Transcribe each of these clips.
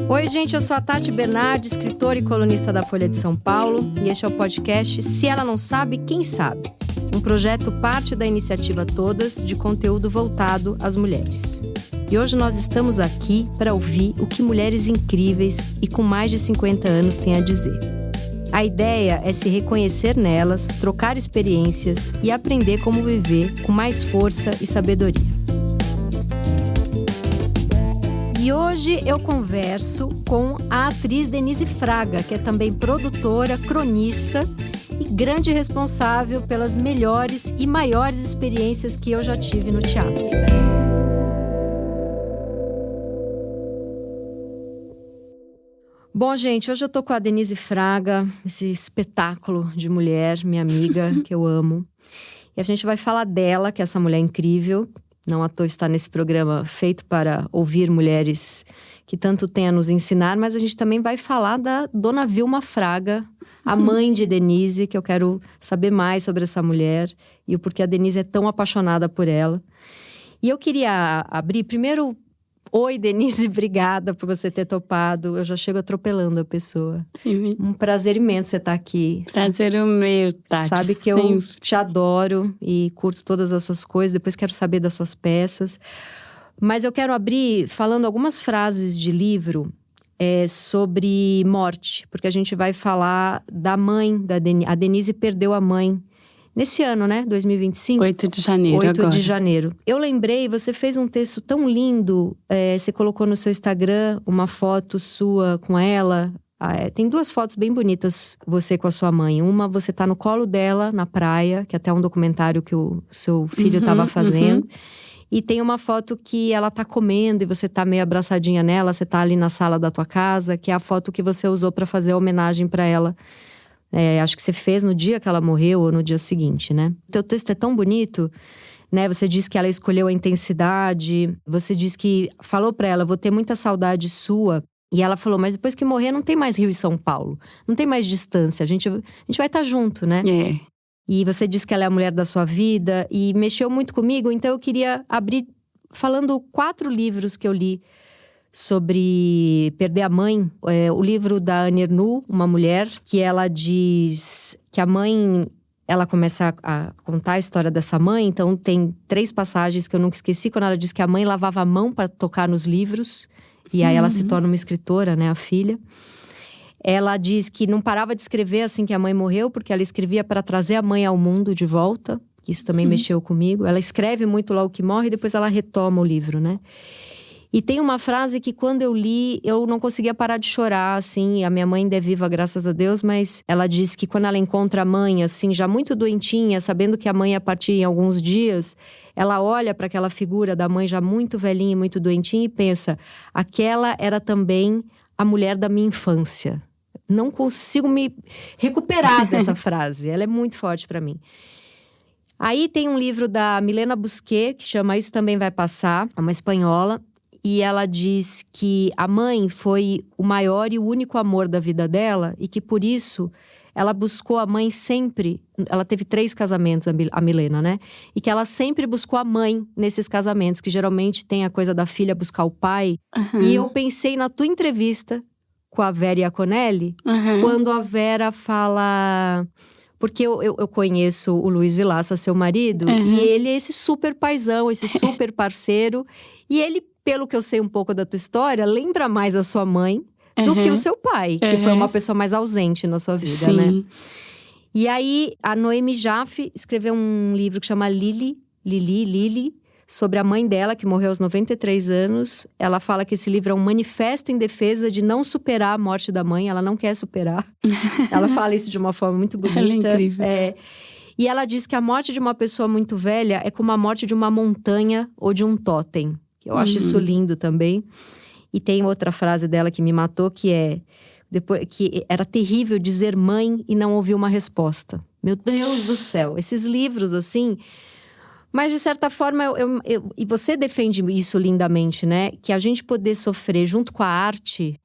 Oi, gente, eu sou a Tati Bernardi, escritora e colunista da Folha de São Paulo, e este é o podcast Se Ela Não Sabe, Quem Sabe? Um projeto parte da iniciativa Todas de conteúdo voltado às mulheres. E hoje nós estamos aqui para ouvir o que mulheres incríveis e com mais de 50 anos têm a dizer. A ideia é se reconhecer nelas, trocar experiências e aprender como viver com mais força e sabedoria. E hoje eu converso com a atriz Denise Fraga, que é também produtora, cronista e grande responsável pelas melhores e maiores experiências que eu já tive no teatro. Bom, gente, hoje eu tô com a Denise Fraga, esse espetáculo de mulher, minha amiga, que eu amo. E a gente vai falar dela, que é essa mulher incrível. Não à toa está nesse programa feito para ouvir mulheres que tanto têm a nos ensinar, mas a gente também vai falar da Dona Vilma Fraga, a mãe de Denise, que eu quero saber mais sobre essa mulher e o porquê a Denise é tão apaixonada por ela. E eu queria abrir primeiro... Oi, Denise, obrigada por você ter topado. Eu já chego atropelando a pessoa. Um prazer imenso você estar aqui. Prazer o meu, Tati. Sabe que eu te adoro e curto todas as suas coisas. Depois quero saber das suas peças. Mas eu quero abrir falando algumas frases de livro sobre morte. Porque a gente vai falar da mãe da Denise. A Denise perdeu a mãe. Nesse ano, né? 2025? 8 de janeiro 8 agora. de janeiro. Eu lembrei, você fez um texto tão lindo. Você colocou no seu Instagram uma foto sua com ela. Tem duas fotos bem bonitas, você com a sua mãe. Uma, você tá no colo dela, na praia. Que até é um documentário que o seu filho estava fazendo. E tem uma foto que ela tá comendo e você tá meio abraçadinha nela. Você tá ali na sala da tua casa. Que é a foto que você usou para fazer a homenagem para ela. Acho que você fez no dia que ela morreu ou no dia seguinte, né? O teu texto é tão bonito, né? Você diz que ela escolheu a intensidade. Você diz que falou pra ela, vou ter muita saudade sua. E ela falou, mas depois que morrer não tem mais Rio e São Paulo. Não tem mais distância, a gente vai estar junto, né? E você diz que ela é a mulher da sua vida e mexeu muito comigo. Então eu queria abrir falando 4 livros que eu li sobre perder a mãe. O livro da Annie Ernaux, Uma Mulher, que ela diz que a mãe... Ela começa a contar a história dessa mãe. Então tem 3 passagens que eu nunca esqueci. Quando ela diz que a mãe lavava a mão para tocar nos livros. E aí ela se torna uma escritora, né, a filha. Ela diz que não parava de escrever assim que a mãe morreu, porque ela escrevia para trazer a mãe ao mundo de volta. Isso também mexeu comigo. Ela escreve muito logo que morre e depois ela retoma o livro, né? E tem uma frase que quando eu li, eu não conseguia parar de chorar, assim. A minha mãe ainda é viva, graças a Deus, mas ela diz que quando ela encontra a mãe, assim, já muito doentinha, sabendo que a mãe ia partir em alguns dias, ela olha para aquela figura da mãe já muito velhinha e muito doentinha e pensa, aquela era também a mulher da minha infância. Não consigo me recuperar dessa frase, ela é muito forte para mim. Aí tem um livro da Milena Busquet, que chama Isso Também Vai Passar, é uma espanhola. E ela diz que a mãe foi o maior e o único amor da vida dela e que por isso ela buscou a mãe sempre. Ela teve 3 casamentos, a Milena, né? E que ela sempre buscou a mãe nesses casamentos, que geralmente tem a coisa da filha buscar o pai. E eu pensei na tua entrevista com a Vera Iaconelli, quando a Vera fala... Porque eu conheço o Luiz Vilaça, seu marido, e ele é esse super paizão, esse super parceiro. E ele, pelo que eu sei um pouco da tua história, lembra mais a sua mãe do que o seu pai, que foi uma pessoa mais ausente na sua vida, né? E aí, a Noemi Jaffe escreveu um livro que chama Lili, sobre a mãe dela, que morreu aos 93 anos. Ela fala que esse livro é um manifesto em defesa de não superar a morte da mãe. Ela não quer superar. Ela fala isso de uma forma muito bonita. Ela é incrível. E ela diz que a morte de uma pessoa muito velha é como a morte de uma montanha ou de um totem. Eu acho isso lindo também. E tem outra frase dela que me matou, que é... que era terrível dizer mãe e não ouvir uma resposta. Meu Deus do céu! Esses livros, assim... Mas, de certa forma, e você defende isso lindamente, né? Que a gente poder sofrer junto com a arte,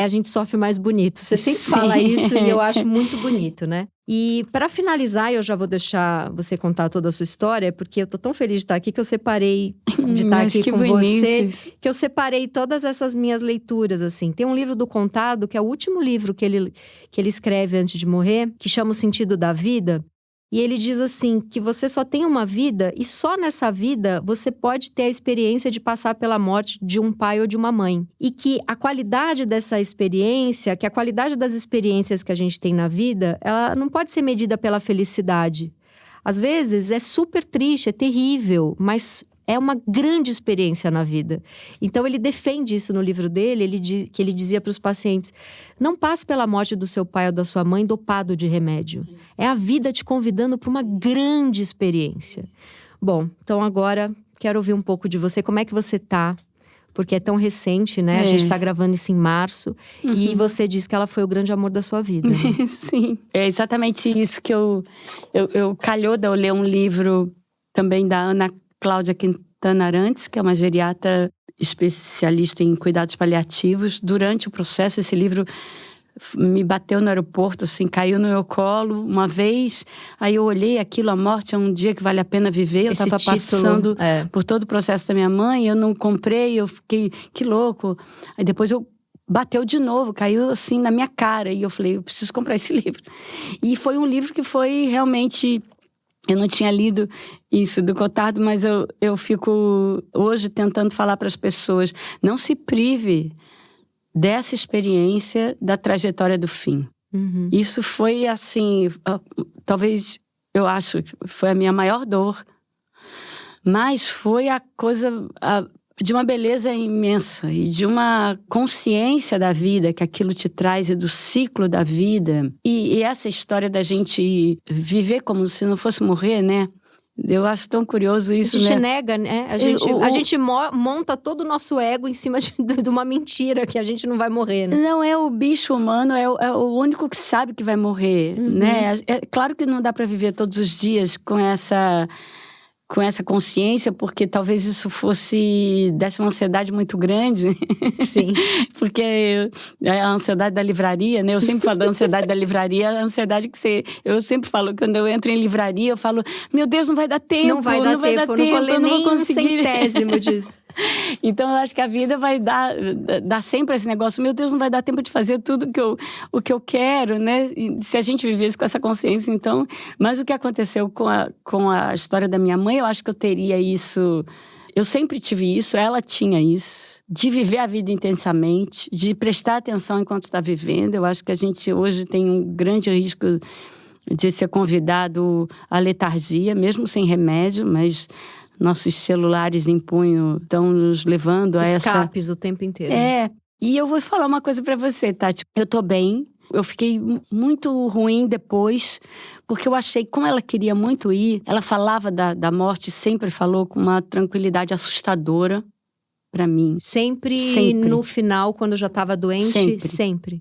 a gente sofre mais bonito. Você sempre fala isso e eu acho muito bonito, né? E para finalizar, eu já vou deixar você contar toda a sua história, porque eu tô tão feliz de estar aqui que eu separei de estar aqui com você, que eu separei todas essas minhas leituras, assim. Tem um livro do Contardo, que é o último livro que ele escreve antes de morrer, que chama O Sentido da Vida. E ele diz assim, que você só tem uma vida e só nessa vida você pode ter a experiência de passar pela morte de um pai ou de uma mãe. E que a qualidade dessa experiência, que a qualidade das experiências que a gente tem na vida, ela não pode ser medida pela felicidade. Às vezes é super triste, é terrível, mas é uma grande experiência na vida. Então, ele defende isso no livro dele, que ele dizia para os pacientes: não passe pela morte do seu pai ou da sua mãe dopado de remédio. É a vida te convidando para uma grande experiência. Bom, então agora quero ouvir um pouco de você. Como é que você tá? Porque é tão recente, né? A gente está gravando isso em março. E você disse que ela foi o grande amor da sua vida, né? Sim, é exatamente isso que eu calhou de eu ler um livro também da Ana Cláudia Quintana Arantes, que é uma geriatra especialista em cuidados paliativos. Durante o processo, esse livro me bateu no aeroporto, assim, caiu no meu colo uma vez. Aí eu olhei aquilo, a morte é um dia que vale a pena viver. Eu estava passando por todo o processo da minha mãe, eu não comprei, eu fiquei, que louco. Aí depois bateu de novo, caiu assim na minha cara. E eu falei, eu preciso comprar esse livro. E foi um livro que foi realmente... Eu não tinha lido isso do Contardo, mas eu fico hoje tentando falar para as pessoas: não se prive dessa experiência da trajetória do fim. Isso foi assim, talvez, eu acho que foi a minha maior dor, mas foi a coisa de uma beleza imensa e de uma consciência da vida que aquilo te traz e do ciclo da vida. E essa história da gente viver como se não fosse morrer, né? Eu acho tão curioso isso, né? A gente nega, né? A gente monta todo o nosso ego em cima de uma mentira, que a gente não vai morrer, né? Não, é o bicho humano, é o único que sabe que vai morrer, né? É claro que não dá para viver todos os dias com essa consciência, porque talvez isso desse uma ansiedade muito grande. Sim. Porque a ansiedade da livraria, né? Eu sempre falo da ansiedade da livraria, a ansiedade que eu sempre falo, quando eu entro em livraria, eu falo, meu Deus, não vai dar tempo. Não vai dar tempo, não vou ler nem um centésimo disso. Então, eu acho que a vida vai dar sempre esse negócio, meu Deus, não vai dar tempo de fazer tudo o que eu quero, né? E se a gente vivesse com essa consciência, então... Mas o que aconteceu com a história da minha mãe, eu acho que eu teria isso... Eu sempre tive isso, ela tinha isso. De viver a vida intensamente, de prestar atenção enquanto está vivendo. Eu acho que a gente hoje tem um grande risco de ser convidado à letargia, mesmo sem remédio, mas... Nossos celulares em punho estão nos levando a escapes o tempo inteiro. E eu vou falar uma coisa pra você, Tati. Eu tô bem. Eu fiquei muito ruim depois, porque eu achei, como ela queria muito ir, ela falava da morte, sempre falou com uma tranquilidade assustadora pra mim. Sempre no final, quando eu já estava doente? Sempre.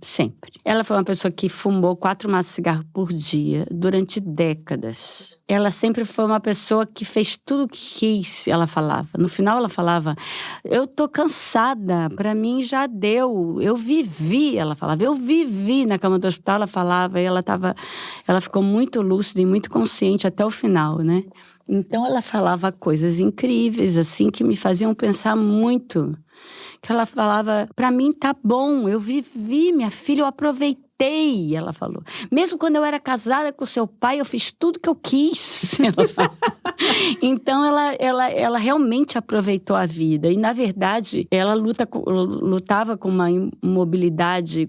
Ela foi uma pessoa que fumou 4 maços de cigarro por dia durante décadas. Ela sempre foi uma pessoa que fez tudo o que quis, ela falava. No final ela falava, eu tô cansada, pra mim já deu. Eu vivi, ela falava, eu vivi na cama do hospital, ela falava. E ela ficou muito lúcida e muito consciente até o final, né? Então, ela falava coisas incríveis, assim, que me faziam pensar muito. Que ela falava, pra mim tá bom, eu vivi, minha filha, eu aproveitei, ela falou. Mesmo quando eu era casada com seu pai, eu fiz tudo que eu quis. Então, ela realmente aproveitou a vida. E, na verdade, ela lutava com uma imobilidade,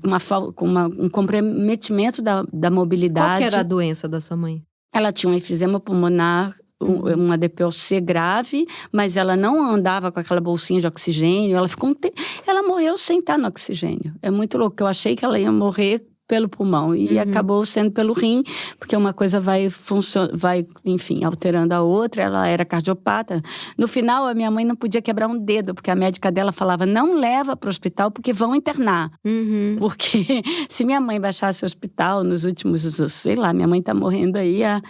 com um comprometimento da mobilidade. Qual que era a doença da sua mãe? Ela tinha um efisema pulmonar, uma DPOC grave, mas ela não andava com aquela bolsinha de oxigênio. Ela morreu sem estar no oxigênio. É muito louco. Eu achei que ela ia morrer pelo pulmão e acabou sendo pelo rim, porque uma coisa vai, enfim, alterando a outra. Ela era cardiopata. No final, a minha mãe não podia quebrar um dedo, porque a médica dela falava, não leva para o hospital, porque vão internar. Porque se minha mãe baixasse o hospital nos últimos, sei lá, minha mãe está morrendo aí há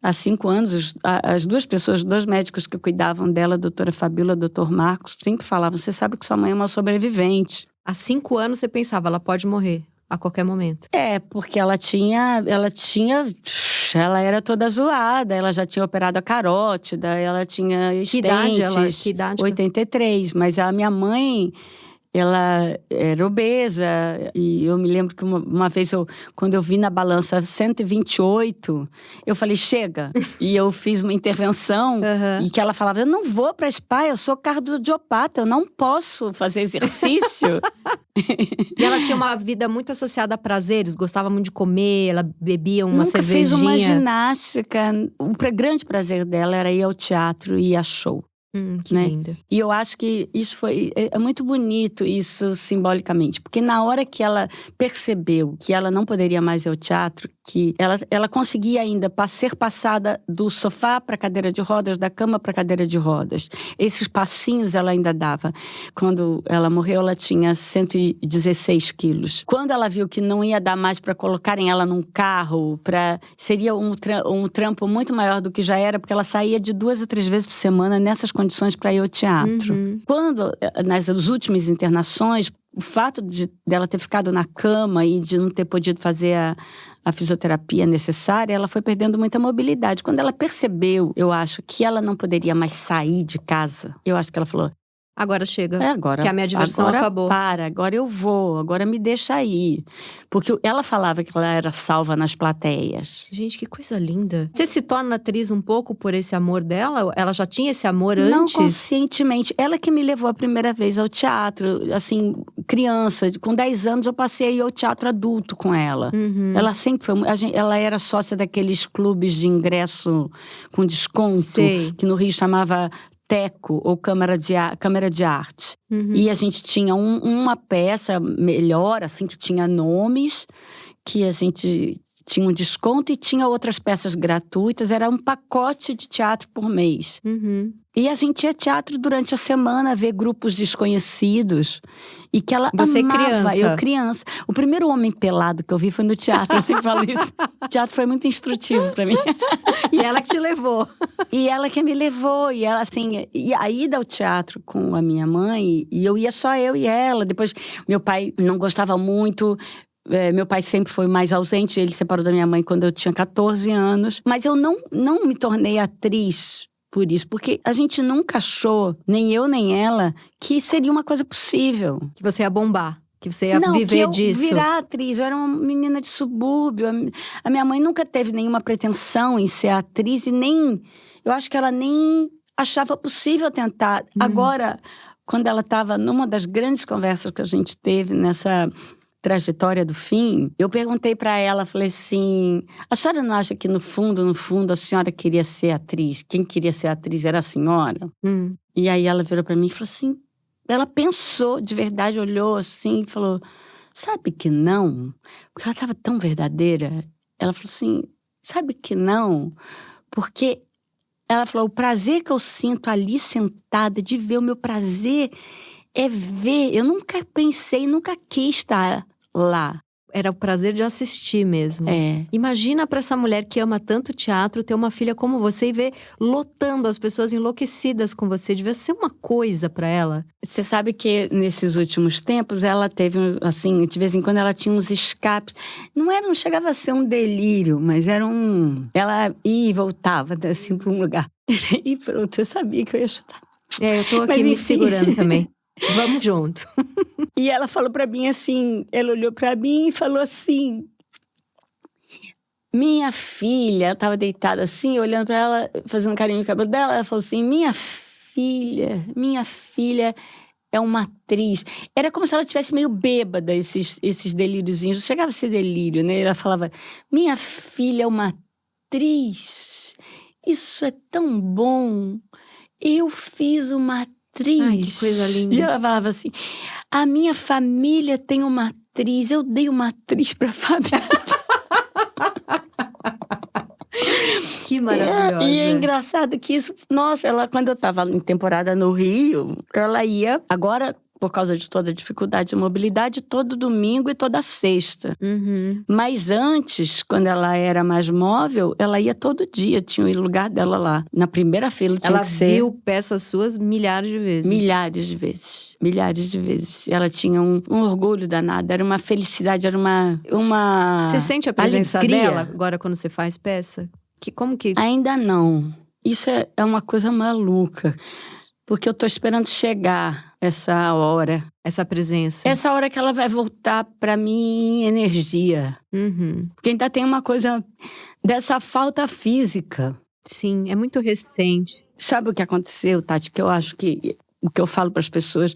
há 5 anos, as duas pessoas, os 2 médicos que cuidavam dela, a doutora Fabíola e o doutor Marcos, sempre falavam, você sabe que sua mãe é uma sobrevivente. Há 5 anos você pensava, ela pode morrer a qualquer momento. Porque ela era toda zoada, ela já tinha operado a carótida, ela tinha estentes. Que idade? 83, mas a minha mãe, ela era obesa, e eu me lembro que uma vez, quando eu vi na balança 128, eu falei, chega! E eu fiz uma intervenção, e que ela falava, eu não vou pra spa, eu sou cardiopata, eu não posso fazer exercício. E ela tinha uma vida muito associada a prazeres, gostava muito de comer, ela bebia uma Nunca cervejinha. fez uma ginástica. O grande prazer dela era ir ao teatro e ir a show. Que linda. E eu acho que isso é muito bonito, isso simbolicamente. Porque na hora que ela percebeu que ela não poderia mais ir ao teatro, que ela conseguia ainda ser passada do sofá para a cadeira de rodas, da cama para a cadeira de rodas. Esses passinhos ela ainda dava. Quando ela morreu, ela tinha 116 quilos. Quando ela viu que não ia dar mais para colocarem ela num carro, seria um trampo muito maior do que já era, porque ela saía de 2 a 3 vezes por semana nessas condições para ir ao teatro. Quando, nas últimas internações, o fato dela ter ficado na cama e de não ter podido fazer a fisioterapia necessária, ela foi perdendo muita mobilidade. Quando ela percebeu, eu acho, que ela não poderia mais sair de casa, eu acho que ela falou, agora chega, agora, que a minha diversão agora acabou. Agora eu vou, agora me deixa ir. Porque ela falava que ela era salva nas plateias. Gente, que coisa linda. Você se torna atriz um pouco por esse amor dela? Ela já tinha esse amor antes? Não conscientemente. Ela que me levou a primeira vez ao teatro, assim, criança. Com 10 anos eu passei a ir ao teatro adulto com ela. Ela sempre foi... ela era sócia daqueles clubes de ingresso com desconto. Sei. Que no Rio chamava... Teco, ou Câmara de Arte. E a gente tinha uma peça melhor, assim, que tinha nomes, que a gente tinha um desconto e tinha outras peças gratuitas. Era um pacote de teatro por mês. E a gente ia teatro durante a semana, ver grupos desconhecidos. E que ela amava. Criança. Eu criança. O primeiro homem pelado que eu vi foi no teatro, eu sempre falo isso. O teatro foi muito instrutivo pra mim. E ela que te levou. E ela que me levou. E ela, assim... E a ida ao teatro com a minha mãe, e eu ia só eu e ela. Depois, meu pai não gostava muito... meu pai sempre foi mais ausente. Ele separou da minha mãe quando eu tinha 14 anos. Mas eu não me tornei atriz... por isso, porque a gente nunca achou, nem eu nem ela, que seria uma coisa possível. Que você ia bombar, que você ia viver disso. Virar atriz. Eu era uma menina de subúrbio. A minha mãe nunca teve nenhuma pretensão em ser atriz e nem... Eu acho que ela nem achava possível tentar. Agora, quando ela estava numa das grandes conversas que a gente teve nessa... trajetória do fim, eu perguntei pra ela, falei assim, a senhora não acha que no fundo, a senhora queria ser atriz? Quem queria ser atriz era a senhora? E aí ela virou pra mim e falou assim, ela pensou de verdade, olhou assim e falou, sabe que não? Porque ela estava tão verdadeira. Ela falou assim, sabe que não? Porque ela falou, o prazer que eu sinto ali sentada, de ver o meu prazer é ver, eu nunca pensei, nunca quis estar lá. Era o prazer de assistir mesmo. É. Imagina pra essa mulher que ama tanto teatro, ter uma filha como você e ver lotando as pessoas enlouquecidas com você. Devia ser uma coisa pra ela. Você sabe que nesses últimos tempos ela teve, assim, de vez em quando ela tinha uns escapes. Não chegava a ser um delírio, mas era um... Ela ia e voltava, assim, pra um lugar. E pronto, eu sabia que eu ia chorar. Eu tô aqui me segurando também. Vamos junto. E ela falou pra mim assim, ela olhou pra mim e falou assim, minha filha, ela tava deitada assim, olhando pra ela, fazendo carinho no cabelo dela, ela falou assim, minha filha é uma atriz. Era como se ela tivesse meio bêbada, esses delíriozinhos, não chegava a ser delírio, né? Ela falava, minha filha é uma atriz, isso é tão bom, eu fiz uma atriz. Ai, que coisa linda. E ela falava assim, a minha família tem uma atriz, eu dei uma atriz pra família. Que maravilhosa. E é engraçado que isso... Nossa, ela, quando eu tava em temporada no Rio, ela ia... Agora, por causa de toda a dificuldade de mobilidade, todo domingo e toda sexta. Mas antes, quando ela era mais móvel, ela ia todo dia, tinha o lugar dela lá. Na primeira fila tinha que ser. Ela viu peças suas milhares de vezes. Milhares de vezes. Milhares de vezes. Ela tinha um orgulho danado, era uma felicidade, era uma Você sente a presença alegria. dela agora quando você faz peça? Como que... Ainda não. Isso é uma coisa maluca. Porque eu tô esperando chegar essa hora. Essa presença. Essa hora que ela vai voltar pra mim em energia. Porque ainda tem uma coisa dessa falta física. Sim, é muito recente. Sabe o que aconteceu, Tati? Que eu acho que o que eu falo para as pessoas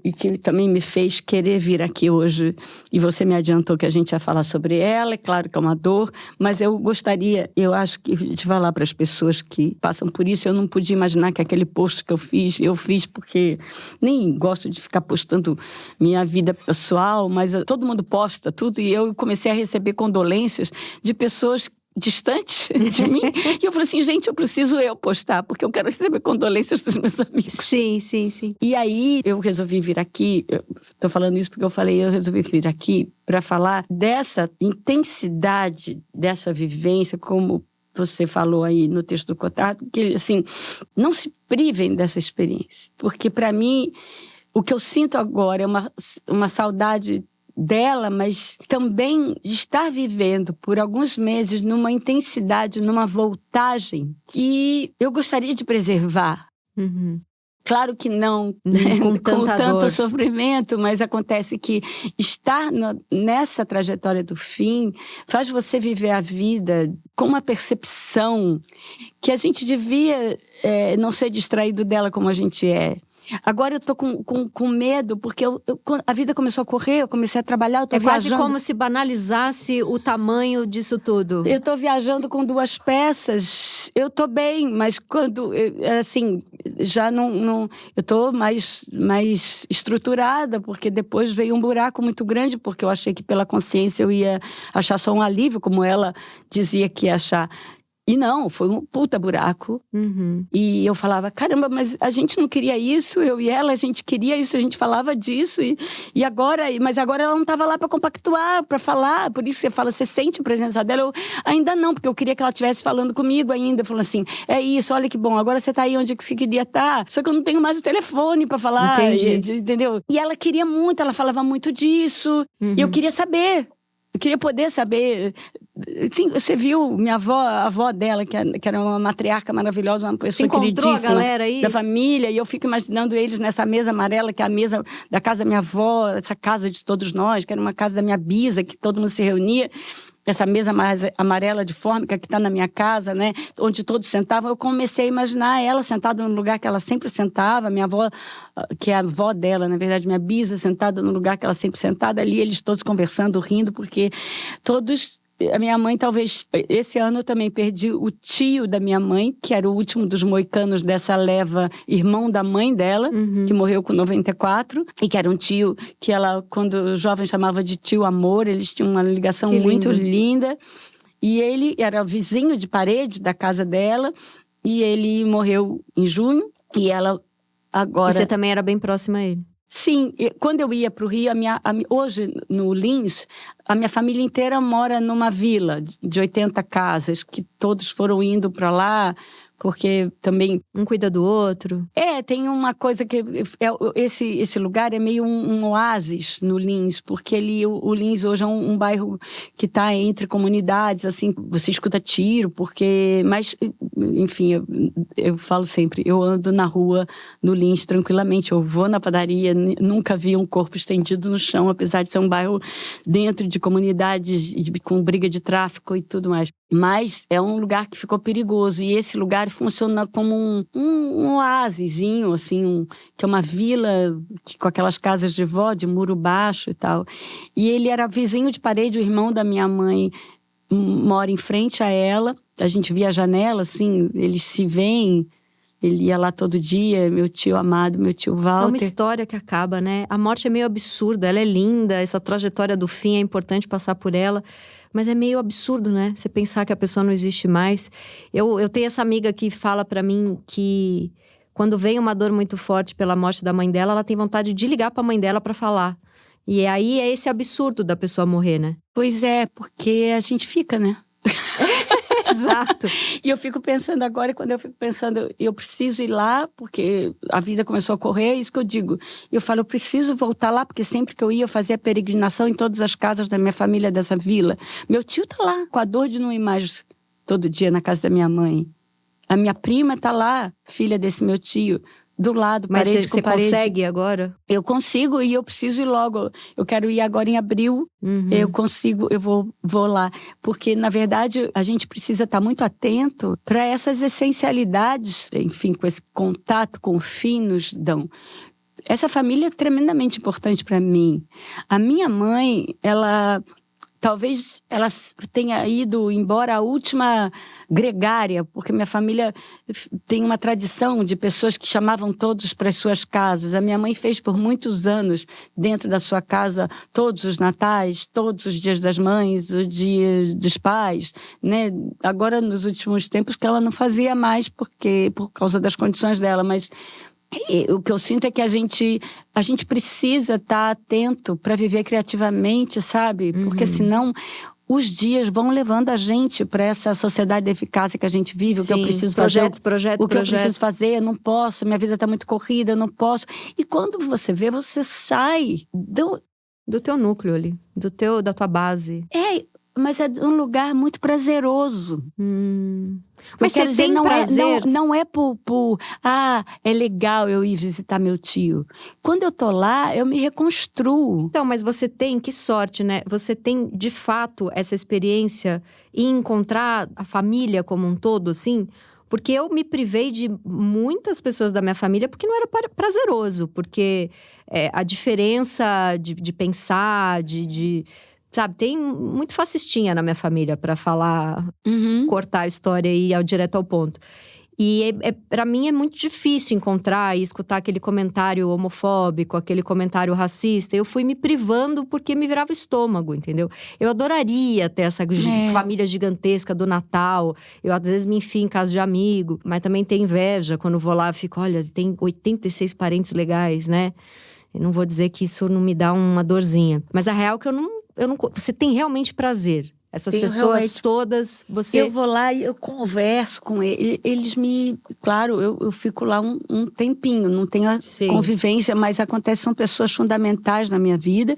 e que também me fez querer vir aqui hoje, e você me adiantou que a gente ia falar sobre ela, é claro que é uma dor, mas eu gostaria, eu acho que de falar para as pessoas que passam por isso. Eu não podia imaginar que aquele post que eu fiz porque nem gosto de ficar postando minha vida pessoal, mas todo mundo posta tudo, e eu comecei a receber condolências de pessoas distantes de mim. E eu falei assim, gente, eu preciso postar, porque eu quero receber condolências dos meus amigos. Sim. E aí, eu resolvi vir aqui, tô falando isso porque eu resolvi vir aqui para falar dessa intensidade, dessa vivência, como você falou aí no texto do Cotard, que, assim, não se privem dessa experiência. Porque, para mim, o que eu sinto agora é uma saudade dela, mas também de estar vivendo por alguns meses numa intensidade, numa voltagem que eu gostaria de preservar. Claro que não com tanto sofrimento, mas acontece que estar nessa trajetória do fim faz você viver a vida com uma percepção que a gente devia não ser distraído dela como a gente é. Agora eu tô com medo, porque a vida começou a correr, eu comecei a trabalhar, eu tô viajando. É quase como se banalizasse o tamanho disso tudo. Eu tô viajando com 2 peças, eu tô bem, mas quando, assim, já não eu tô mais estruturada, porque depois veio um buraco muito grande, porque eu achei que pela consciência eu ia achar só um alívio, como ela dizia que ia achar. E não, foi um puta buraco. E eu falava, caramba, mas a gente não queria isso, eu e ela, a gente queria isso, a gente falava disso. E agora, mas agora ela não estava lá para compactuar, para falar. Por isso você fala, você sente a presença dela? Eu ainda não, porque eu queria que ela estivesse falando comigo ainda. Falando assim, é isso, olha que bom, agora você tá aí onde você queria estar. Só que eu não tenho mais o telefone para falar. Entendeu? E ela queria muito, ela falava muito disso. E eu queria saber. Eu queria poder saber. Sim, você viu minha avó, a avó dela, que era uma matriarca maravilhosa, uma pessoa queridíssima a galera aí? Da família, e eu fico imaginando eles nessa mesa amarela, que é a mesa da casa da minha avó, essa casa de todos nós, que era uma casa da minha bisa, que todo mundo se reunia. Essa mesa mais amarela de fórmica que está na minha casa, né? Onde todos sentavam, eu comecei a imaginar ela sentada no lugar que ela sempre sentava, minha avó, que é a avó dela, na verdade, minha bisa, sentada no lugar que ela sempre sentada, ali eles todos conversando, rindo, porque todos... A minha mãe, talvez, esse ano eu também perdi o tio da minha mãe, que era o último dos moicanos dessa leva, irmão da mãe dela, que morreu com 94, e que era um tio que ela, quando jovem, chamava de tio amor. Eles tinham uma ligação muito linda. E ele era vizinho de parede da casa dela, e ele morreu em junho, e ela agora... E você também era bem próxima a ele? Sim, quando eu ia para o Rio, hoje no Lins, a minha família inteira mora numa vila de 80 casas, que todos foram indo para lá, porque também... Um cuida do outro. Tem uma coisa que... Esse lugar é meio um oásis no Lins, porque o Lins hoje é um bairro que está entre comunidades, assim, você escuta tiro, porque... Mas, enfim, eu falo sempre, eu ando na rua, no Lins, tranquilamente, eu vou na padaria, nunca vi um corpo estendido no chão, apesar de ser um bairro dentro de comunidades com briga de tráfico e tudo mais. Mas é um lugar que ficou perigoso, e esse lugar funciona como um oásisinho, assim, que é uma vila com aquelas casas de vó, de muro baixo e tal. E ele era vizinho de parede, o irmão da minha mãe mora em frente a ela, a gente via a janela, assim, eles se veem, ele ia lá todo dia, meu tio amado, meu tio Walter. É uma história que acaba, né? A morte é meio absurda, ela é linda, essa trajetória do fim é importante passar por ela, mas é meio absurdo, né? Você pensar que a pessoa não existe mais. Eu tenho essa amiga que fala pra mim que quando vem uma dor muito forte pela morte da mãe dela, ela tem vontade de ligar pra mãe dela pra falar. E aí é esse absurdo da pessoa morrer, né? Pois é, porque a gente fica, né? Exato. E eu fico pensando agora, quando eu fico pensando, eu preciso ir lá, porque a vida começou a correr, é isso que eu digo. Eu falo, eu preciso voltar lá, porque sempre que eu ia, eu fazia peregrinação em todas as casas da minha família, dessa vila. Meu tio tá lá, com a dor de não ir mais todo dia na casa da minha mãe. A minha prima tá lá, filha desse meu tio, do lado, Mas parede com você parede. consegue agora? Eu consigo e eu preciso ir logo. Eu quero ir agora em abril. Eu consigo, eu vou lá. Porque, na verdade, a gente precisa estar muito atento para essas essencialidades, enfim, com esse contato com o fim nos dão. Essa família é tremendamente importante para mim. A minha mãe, talvez ela tenha ido embora a última gregária, porque minha família tem uma tradição de pessoas que chamavam todos para as suas casas. A minha mãe fez por muitos anos, dentro da sua casa, todos os natais, todos os dias das mães, o dia dos pais, né? Agora, nos últimos tempos, que ela não fazia mais, por causa das condições dela, mas... o que eu sinto é que a gente precisa estar atento para viver criativamente, sabe? Porque senão os dias vão levando a gente para essa sociedade de eficácia que a gente vive. Sim, o que eu preciso projeto, fazer, projeto. Eu preciso fazer, eu não posso, minha vida está muito corrida, eu não posso. E quando você vê, você sai do teu núcleo ali, da tua base. Mas é um lugar muito prazeroso. Mas você tem prazer? Não é é legal eu ir visitar meu tio. Quando eu tô lá, eu me reconstruo. Então, mas você tem, que sorte, né? Você tem, de fato, essa experiência em encontrar a família como um todo, assim? Porque eu me privei de muitas pessoas da minha família porque não era prazeroso. Porque a diferença de pensar, sabe, tem muito fascistinha na minha família pra falar, cortar a história e ir direto ao ponto. E pra mim é muito difícil encontrar e escutar aquele comentário homofóbico, aquele comentário racista. Eu fui me privando porque me virava estômago, entendeu? Eu adoraria ter essa família gigantesca do Natal. Eu às vezes me enfio em casa de amigo, mas também tenho inveja. Quando vou lá, fico, olha, tem 86 parentes legais, né? Eu não vou dizer que isso não me dá uma dorzinha. Mas a real é que eu não... Você tem realmente prazer. Essas pessoas todas, você... Eu vou lá e eu converso com eles. Eles Claro, eu fico lá um tempinho. Não tenho a convivência, mas são pessoas fundamentais na minha vida.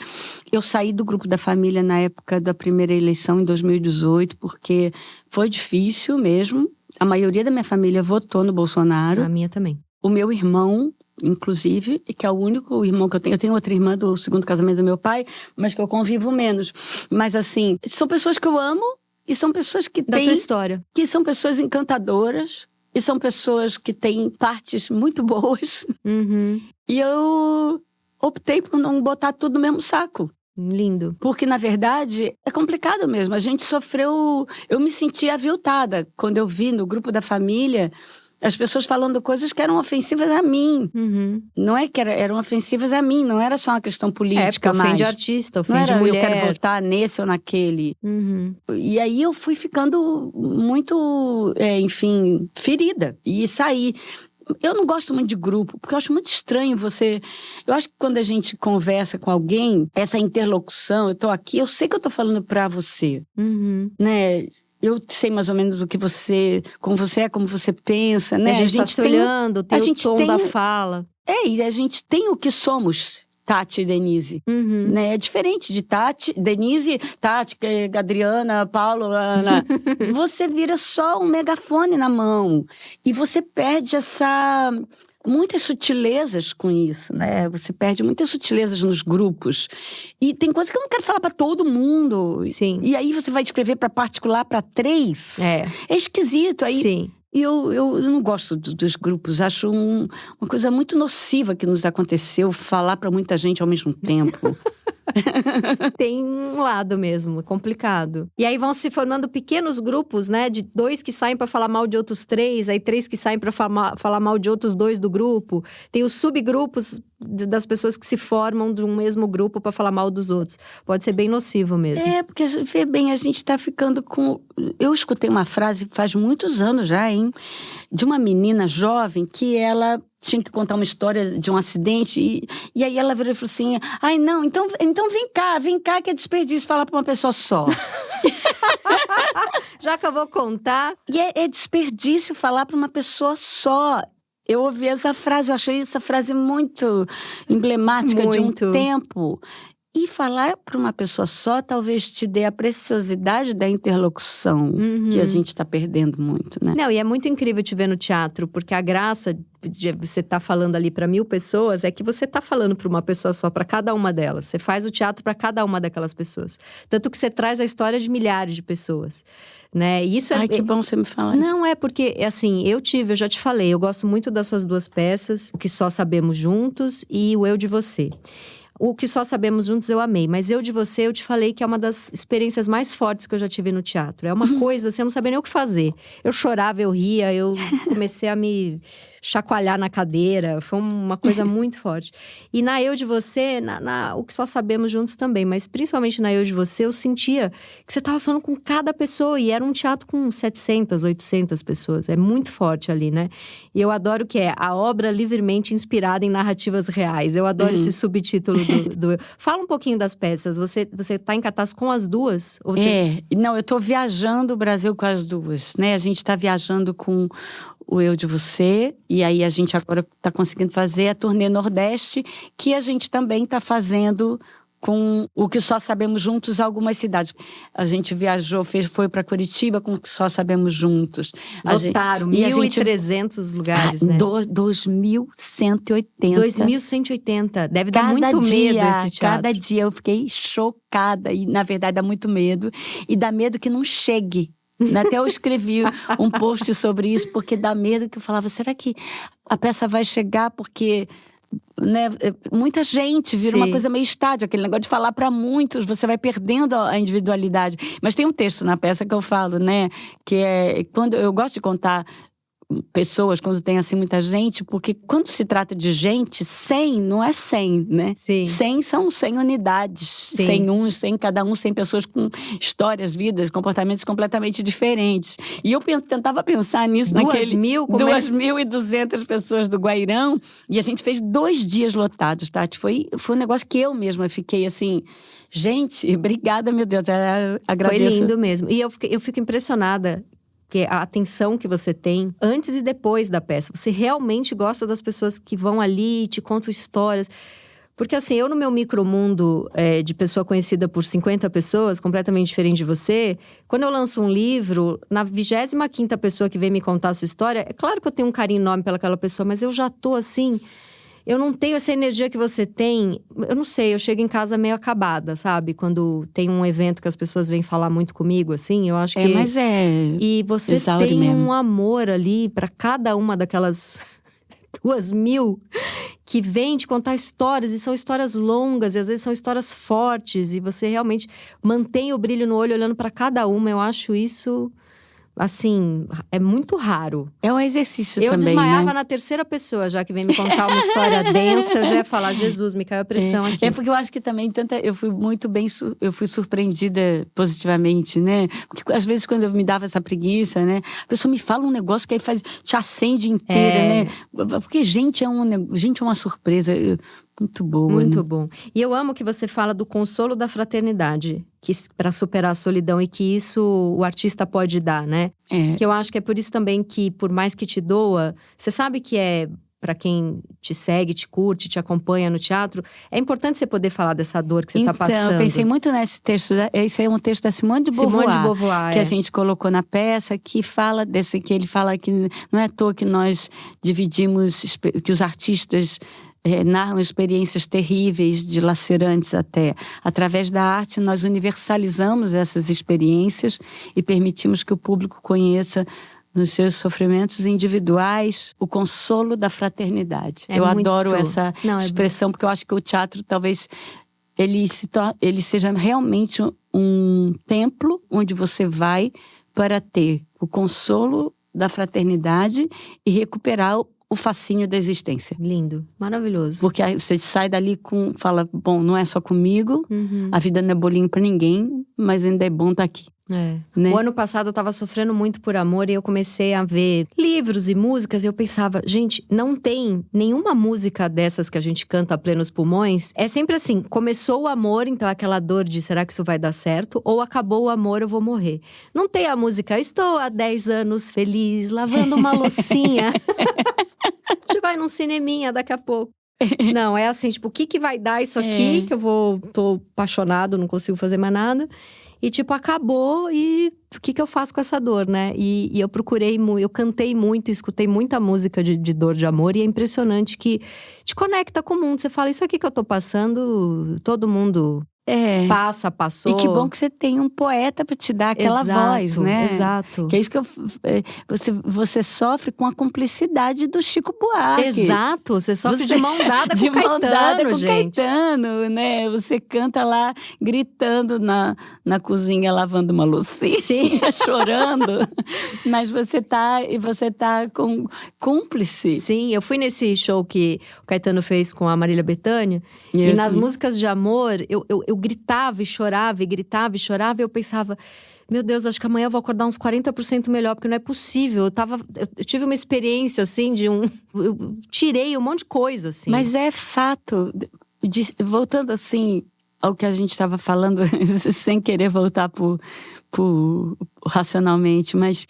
Eu saí do grupo da família na época da primeira eleição, em 2018, porque foi difícil mesmo. A maioria da minha família votou no Bolsonaro. A minha também. O meu irmão, inclusive, que é o único irmão que eu tenho. Eu tenho outra irmã do segundo casamento do meu pai, mas que eu convivo menos. Mas assim, são pessoas que eu amo e são pessoas que da tua história. Que são pessoas encantadoras e são pessoas que têm partes muito boas. E eu optei por não botar tudo no mesmo saco. Lindo. Porque, na verdade, é complicado mesmo. A gente sofreu... Eu me senti aviltada quando eu vi no grupo da família as pessoas falando coisas que eram ofensivas a mim. Não é que eram ofensivas a mim, não era só uma questão política mais. Ofende artista, ofende não era, mulher. Eu quero votar nesse ou naquele. E aí eu fui ficando muito, enfim, ferida. E saí. Eu não gosto muito de grupo, porque eu acho muito estranho você... Eu acho que quando a gente conversa com alguém, essa interlocução, eu tô aqui, eu sei que eu tô falando pra você. Né? Eu sei mais ou menos como você pensa, né? A gente tá se olhando, tem o tom da fala. E a gente tem o que somos, Tati e Denise. Né? É diferente de Denise, Tati, Adriana, Paulo, Ana. Você vira só um megafone na mão. E você perde muitas sutilezas com isso, né? Você perde muitas sutilezas nos grupos. E tem coisa que eu não quero falar pra todo mundo. Sim. E aí você vai descrever pra particular pra 3. É esquisito. Aí, sim. E eu não gosto dos grupos. Acho uma coisa muito nociva que nos aconteceu, falar pra muita gente ao mesmo tempo. Tem um lado mesmo, complicado. E aí vão se formando pequenos grupos, né? De 2 que saem pra falar mal de outros 3, aí 3 que saem pra falar mal de outros 2 do grupo. Tem os subgrupos das pessoas que se formam de um mesmo grupo pra falar mal dos outros. Pode ser bem nocivo mesmo. Porque vê bem, a gente tá ficando com... Eu escutei uma frase faz muitos anos já, hein? De uma menina jovem que ela tinha que contar uma história de um acidente. E aí ela virou e falou assim, ai não, então vem cá que é desperdício falar para uma pessoa só. Já que eu vou contar. E é desperdício falar para uma pessoa só. Eu ouvi essa frase, eu achei essa frase muito emblemática de um tempo. E falar para uma pessoa só talvez te dê a preciosidade da interlocução, que a gente está perdendo muito, né? Não, e é muito incrível te ver no teatro, porque a graça de você estar falando ali para 1000 pessoas é que você está falando para uma pessoa só, para cada uma delas. Você faz o teatro para cada uma daquelas pessoas. Tanto que você traz a história de milhares de pessoas, né? E isso Ai, que bom você me falar. Não, é porque, assim, eu já te falei, eu gosto muito das suas 2 peças, O Que Só Sabemos Juntos e O Eu de Você. O Que Só Sabemos Juntos eu amei, mas Eu de Você, eu te falei que é uma das experiências mais fortes que eu já tive no teatro. É uma coisa, você não sabia nem o que fazer. Eu chorava, eu ria, eu comecei a me chacoalhar na cadeira. Foi uma coisa muito forte. E na Eu de Você, O Que Só Sabemos Juntos também, mas principalmente na Eu de Você, eu sentia que você estava falando com cada pessoa. E era um teatro com 700, 800 pessoas. É muito forte ali, né? E eu adoro que é a obra livremente inspirada em narrativas reais. Eu adoro esse subtítulo do... Fala um pouquinho das peças. Você tá em cartaz com as duas? Ou você... Não, eu tô viajando o Brasil com as duas, né? A gente tá viajando com o Eu de Você, e aí a gente agora tá conseguindo fazer a turnê Nordeste, que a gente também tá fazendo com O Que Só Sabemos Juntos algumas cidades. A gente viajou, foi para Curitiba com O Que Só Sabemos Juntos. Lotaram 1.300 lugares, né? 2.180. 2.180. Deve dar muito medo esse teatro. Cada dia eu fiquei chocada. E, na verdade, dá muito medo. E dá medo que não chegue. Até eu escrevi um post sobre isso, porque dá medo que eu falava, será que a peça vai chegar? Porque... né, muita gente vira uma coisa meio estádio, aquele negócio de falar para muitos, você vai perdendo a individualidade. Mas tem um texto na peça que eu falo, né, que é quando eu gosto de contar pessoas, quando tem assim muita gente, porque quando se trata de gente, 100 não é 100, né? Sim. 100 são 100 unidades, Sim. 100 cada um, 100 pessoas com histórias, vidas, comportamentos completamente diferentes. E eu tentava pensar nisso 2.200 pessoas do Guairão, e a gente fez 2 dias lotados, Tati. Foi um negócio que eu mesma fiquei assim... Gente, obrigada, meu Deus, eu agradeço. Foi lindo mesmo. E eu fico impressionada que a atenção que você tem antes e depois da peça. Você realmente gosta das pessoas que vão ali e te contam histórias. Porque assim, eu no meu micromundo de pessoa conhecida por 50 pessoas, completamente diferente de você, quando eu lanço um livro, na 25ª pessoa que vem me contar a sua história, é claro que eu tenho um carinho enorme pelaquela pessoa, mas eu já tô assim... Eu não tenho essa energia que você tem. Eu não sei, eu chego em casa meio acabada, sabe? Quando tem um evento que as pessoas vêm falar muito comigo, assim, eu acho que... Mas E você tem mesmo. um amor ali pra cada uma daquelas 2.000 que vem te contar histórias. E são histórias longas, e às vezes são histórias fortes. E você realmente mantém o brilho no olho olhando pra cada uma. Eu acho isso... Assim, é muito raro. É um exercício eu também, desmaiava né? na terceira pessoa, já que vem me contar uma história densa, eu já ia falar, Jesus, me caiu a pressão aqui. É porque eu acho que também eu fui muito bem, eu fui surpreendida positivamente, né? Porque às vezes quando eu me dava essa preguiça, né? A pessoa me fala um negócio que aí te acende inteira, né? Porque gente é uma surpresa muito boa. Muito né? bom. E eu amo que você fala do consolo da fraternidade, que para superar a solidão, e que isso o artista pode dar, né? Que eu acho que é por isso também que, por mais que te doa, você sabe que para quem te segue, te curte, te acompanha no teatro, é importante você poder falar dessa dor que você tá passando. Então, eu pensei muito nesse texto, esse é um texto da Simone de Beauvoir, que a gente colocou na peça, que fala que ele fala que não é à toa que nós dividimos, que os artistas narram experiências terríveis, dilacerantes até. Através da arte, nós universalizamos essas experiências e permitimos que o público conheça, nos seus sofrimentos individuais, o consolo da fraternidade. Eu adoro essa expressão, porque eu acho que o teatro, talvez, ele seja realmente um templo onde você vai para ter o consolo da fraternidade e recuperar o fascínio da existência. Lindo, maravilhoso. Porque aí você sai dali fala, bom, não é só comigo, a vida não é bolinho para ninguém, mas ainda é bom estar aqui. Né? O ano passado eu tava sofrendo muito por amor e eu comecei a ver livros e músicas e eu pensava, gente, não tem nenhuma música dessas que a gente canta a plenos pulmões. É sempre assim, começou o amor, então aquela dor de será que isso vai dar certo? Ou acabou o amor, eu vou morrer. Não tem a música, estou há 10 anos feliz, lavando uma loucinha. A gente vai num cineminha daqui a pouco. Não, é assim, tipo, o que vai dar isso aqui? Que tô apaixonado, não consigo fazer mais nada. E tipo, acabou e o que eu faço com essa dor, né? E eu procurei muito, eu cantei muito, escutei muita música de dor de amor. E é impressionante que te conecta com o mundo. Você fala, isso aqui que eu tô passando, todo mundo passou. E que bom que você tem um poeta para te dar aquela voz, né? Exato. Que é isso que você sofre com a cumplicidade do Chico Buarque. Exato, você sofre de mão dada com o Caetano, mão dada com gente. Caetano, né? Você canta lá, gritando na cozinha, lavando uma loucinha, chorando. Mas você tá cúmplice. Sim, eu fui nesse show que o Caetano fez com a Marília Bethânia. E nas músicas de amor, eu gritava e chorava, e gritava e chorava. E eu pensava, meu Deus, acho que amanhã eu vou acordar uns 40% melhor. Porque não é possível. Eu tive uma experiência, assim, eu tirei um monte de coisa, assim. Mas é fato. Voltando, assim, ao que a gente estava falando, sem querer voltar por racionalmente. Mas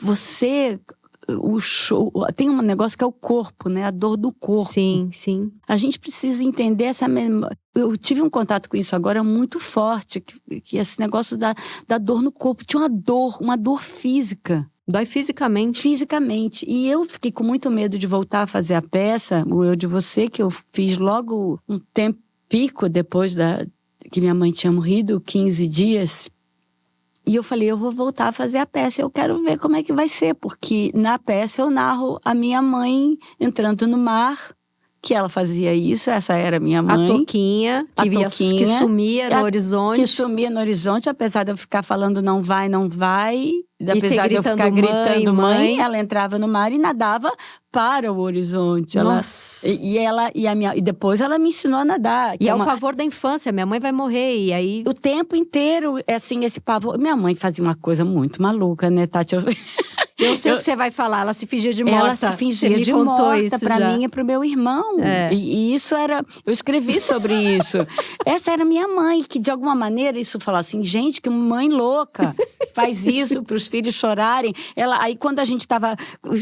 o show, tem um negócio que é o corpo, né? A dor do corpo. Sim, sim. A gente precisa entender essa memória. Eu tive um contato com isso agora muito forte, que esse negócio da dor no corpo. Tinha uma dor física. Dói fisicamente. Fisicamente. E eu fiquei com muito medo de voltar a fazer a peça, o Eu de Você, que eu fiz logo um tempo pico depois que minha mãe tinha morrido, 15 dias. E eu falei, eu vou voltar a fazer a peça, eu quero ver como é que vai ser. Porque na peça eu narro a minha mãe entrando no mar, que ela fazia isso, essa era a minha mãe. A Toquinha, que sumia no horizonte. Que sumia no horizonte, apesar de eu ficar falando não vai, apesar de eu ficar gritando mãe, ela entrava no mar e nadava para o horizonte. Nossa! E depois ela me ensinou a nadar. E é o pavor da infância, minha mãe vai morrer, e aí… O tempo inteiro, assim, esse pavor… Minha mãe fazia uma coisa muito maluca, né, Tati? Eu sei o que você vai falar, ela se fingia de morta. Ela se fingia de morta pra mim e pro meu irmão. E isso era… Eu escrevi sobre isso. Essa era minha mãe, que de alguma maneira isso fala assim, gente, que mãe louca faz isso pros filhos chorarem. Aí quando a gente tava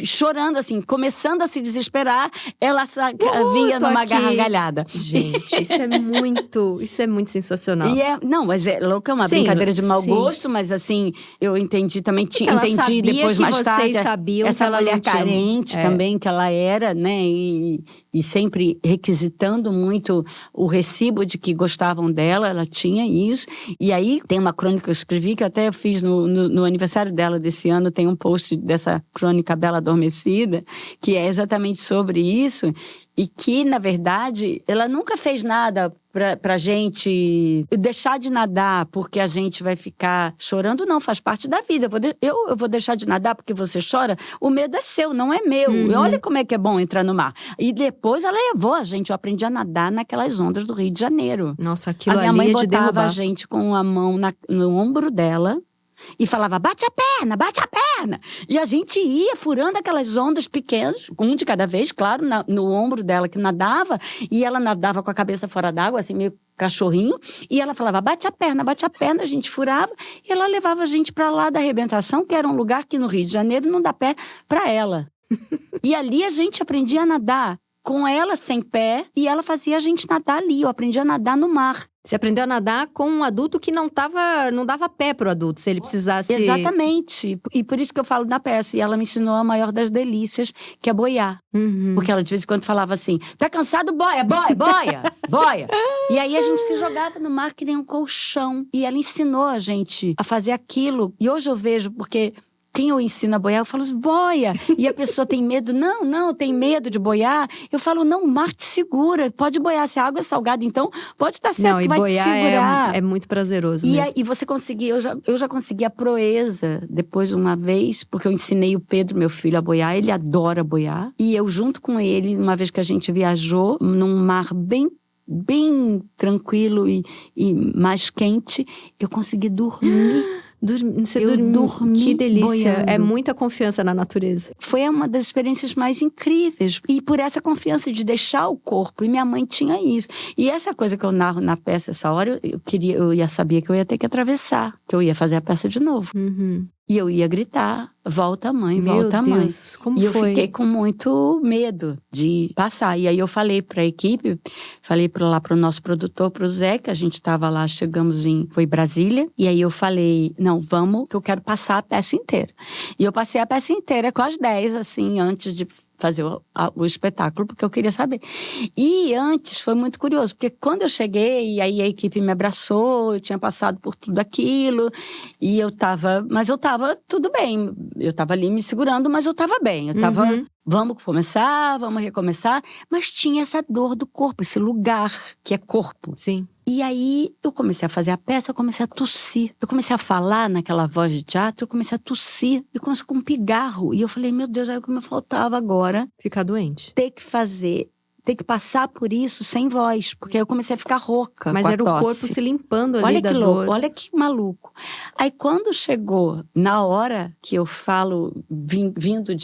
chorando, assim, começando a se desesperar, ela vinha numa gargalhada. Gente, isso é muito sensacional. Não, mas é louca, é uma brincadeira de mau gosto, mas assim, eu entendi também, entendi depois mais tarde, essa mulher carente também que ela era, né, e sempre requisitando muito o recibo de que gostavam dela, ela tinha isso. E aí tem uma crônica que eu escrevi, que eu até fiz no aniversário dela desse ano, tem um post dessa crônica Bela Adormecida, que é exatamente sobre isso, e que, na verdade, ela nunca fez nada pra gente deixar de nadar porque a gente vai ficar chorando. Não, faz parte da vida. Eu vou deixar de nadar porque você chora. O medo é seu, não é meu. Olha como é que é bom entrar no mar. E depois ela levou a gente. Eu aprendi a nadar naquelas ondas do Rio de Janeiro. Nossa, aquilo ali a minha mãe de botava derrubar a gente com a mão no ombro dela e falava, bate a perna, bate a perna. E a gente ia furando aquelas ondas pequenas, um de cada vez, claro, no ombro dela que nadava. E ela nadava com a cabeça fora d'água, assim, meio cachorrinho. E ela falava, bate a perna, a gente furava. E ela levava a gente pra lá da Arrebentação, que era um lugar que no Rio de Janeiro não dá pé pra ela. E ali a gente aprendia a nadar com ela sem pé, e ela fazia a gente nadar ali. Eu aprendi a nadar no mar. Você aprendeu a nadar com um adulto que não dava pé pro adulto, se ele precisasse… Exatamente. E por isso que eu falo na peça. E ela me ensinou a maior das delícias, que é boiar. Porque ela de vez em quando falava assim, tá cansado? Boia, boia, boia, boia. E aí a gente se jogava no mar que nem um colchão. E ela ensinou a gente a fazer aquilo. E hoje eu vejo, porque… Quem eu ensino a boiar, eu falo, boia. E a pessoa tem medo. Não, tem medo de boiar. Eu falo, não, o mar te segura. Pode boiar. Se a água é salgada, então pode dar certo, que vai te segurar. É muito prazeroso mesmo. E você conseguir, eu já consegui a proeza depois uma vez, porque eu ensinei o Pedro, meu filho, a boiar. Ele adora boiar. E eu junto com ele, uma vez que a gente viajou, num mar bem tranquilo e mais quente, eu consegui dormir Você Eu dormiu. dormi Que delícia. boiando. É muita confiança na natureza. Foi uma das experiências mais incríveis. E por essa confiança de deixar o corpo. E minha mãe tinha isso. E essa coisa que eu narro na peça, essa hora, eu ia saber que eu ia ter que atravessar. Que eu ia fazer a peça de novo. Uhum. E eu ia gritar, volta mãe, Meu volta mãe. Deus, como E eu foi? fiquei com muito medo de passar. E aí eu falei para a equipe, falei lá para o nosso produtor, para o Zé, que a gente estava lá, foi Brasília. E aí eu falei, não, vamos, que eu quero passar a peça inteira. E eu passei a peça inteira com as 10, assim, antes de fazer o espetáculo, porque eu queria saber. E antes foi muito curioso, porque quando eu cheguei, e aí a equipe me abraçou, eu tinha passado por tudo aquilo, e mas eu tava tudo bem. Eu tava ali me segurando, mas eu tava bem. Eu tava, vamos começar, vamos recomeçar, mas tinha essa dor do corpo, esse lugar que é corpo. Sim. E aí, eu comecei a fazer a peça, eu comecei a tossir. Eu comecei a falar naquela voz de teatro, eu comecei a tossir. E comecei com um pigarro. E eu falei, meu Deus, era o que me faltava agora. Ficar doente. Ter que passar por isso sem voz. Porque aí eu comecei a ficar rouca. Mas com a era o tosse. corpo se limpando ali Olha da que dor. louco, olha que maluco. Aí quando chegou, na hora que eu falo,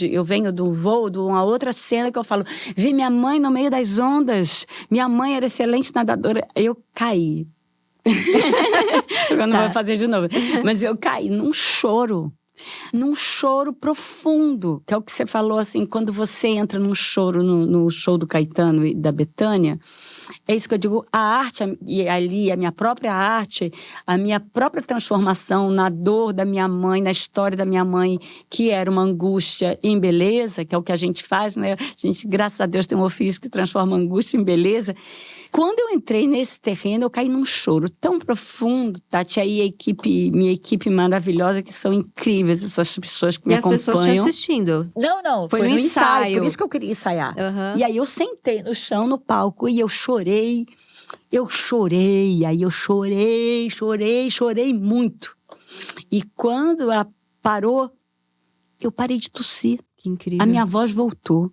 eu venho de um voo, de uma outra cena que eu falo, vi minha mãe no meio das ondas, minha mãe era excelente nadadora, eu caí. Eu não vou fazer de novo. Mas eu caí num choro profundo, que é o que você falou, assim, quando você entra num choro, no show do Caetano e da Bethânia, é isso que eu digo, a arte, e ali a minha própria arte, a minha própria transformação na dor da minha mãe, na história da minha mãe, que era uma angústia em beleza, que é o que a gente faz, né? A gente, graças a Deus, tem um ofício que transforma angústia em beleza. Quando eu entrei nesse terreno, eu caí num choro tão profundo, Tati, aí minha equipe maravilhosa, que são incríveis, essas pessoas que me acompanham. E as pessoas te assistindo. Não, foi no ensaio. Por isso que eu queria ensaiar. Uhum. E aí eu sentei no chão, no palco, e eu chorei, aí eu chorei muito. E quando parou, eu parei de tossir. Que incrível. A minha voz voltou.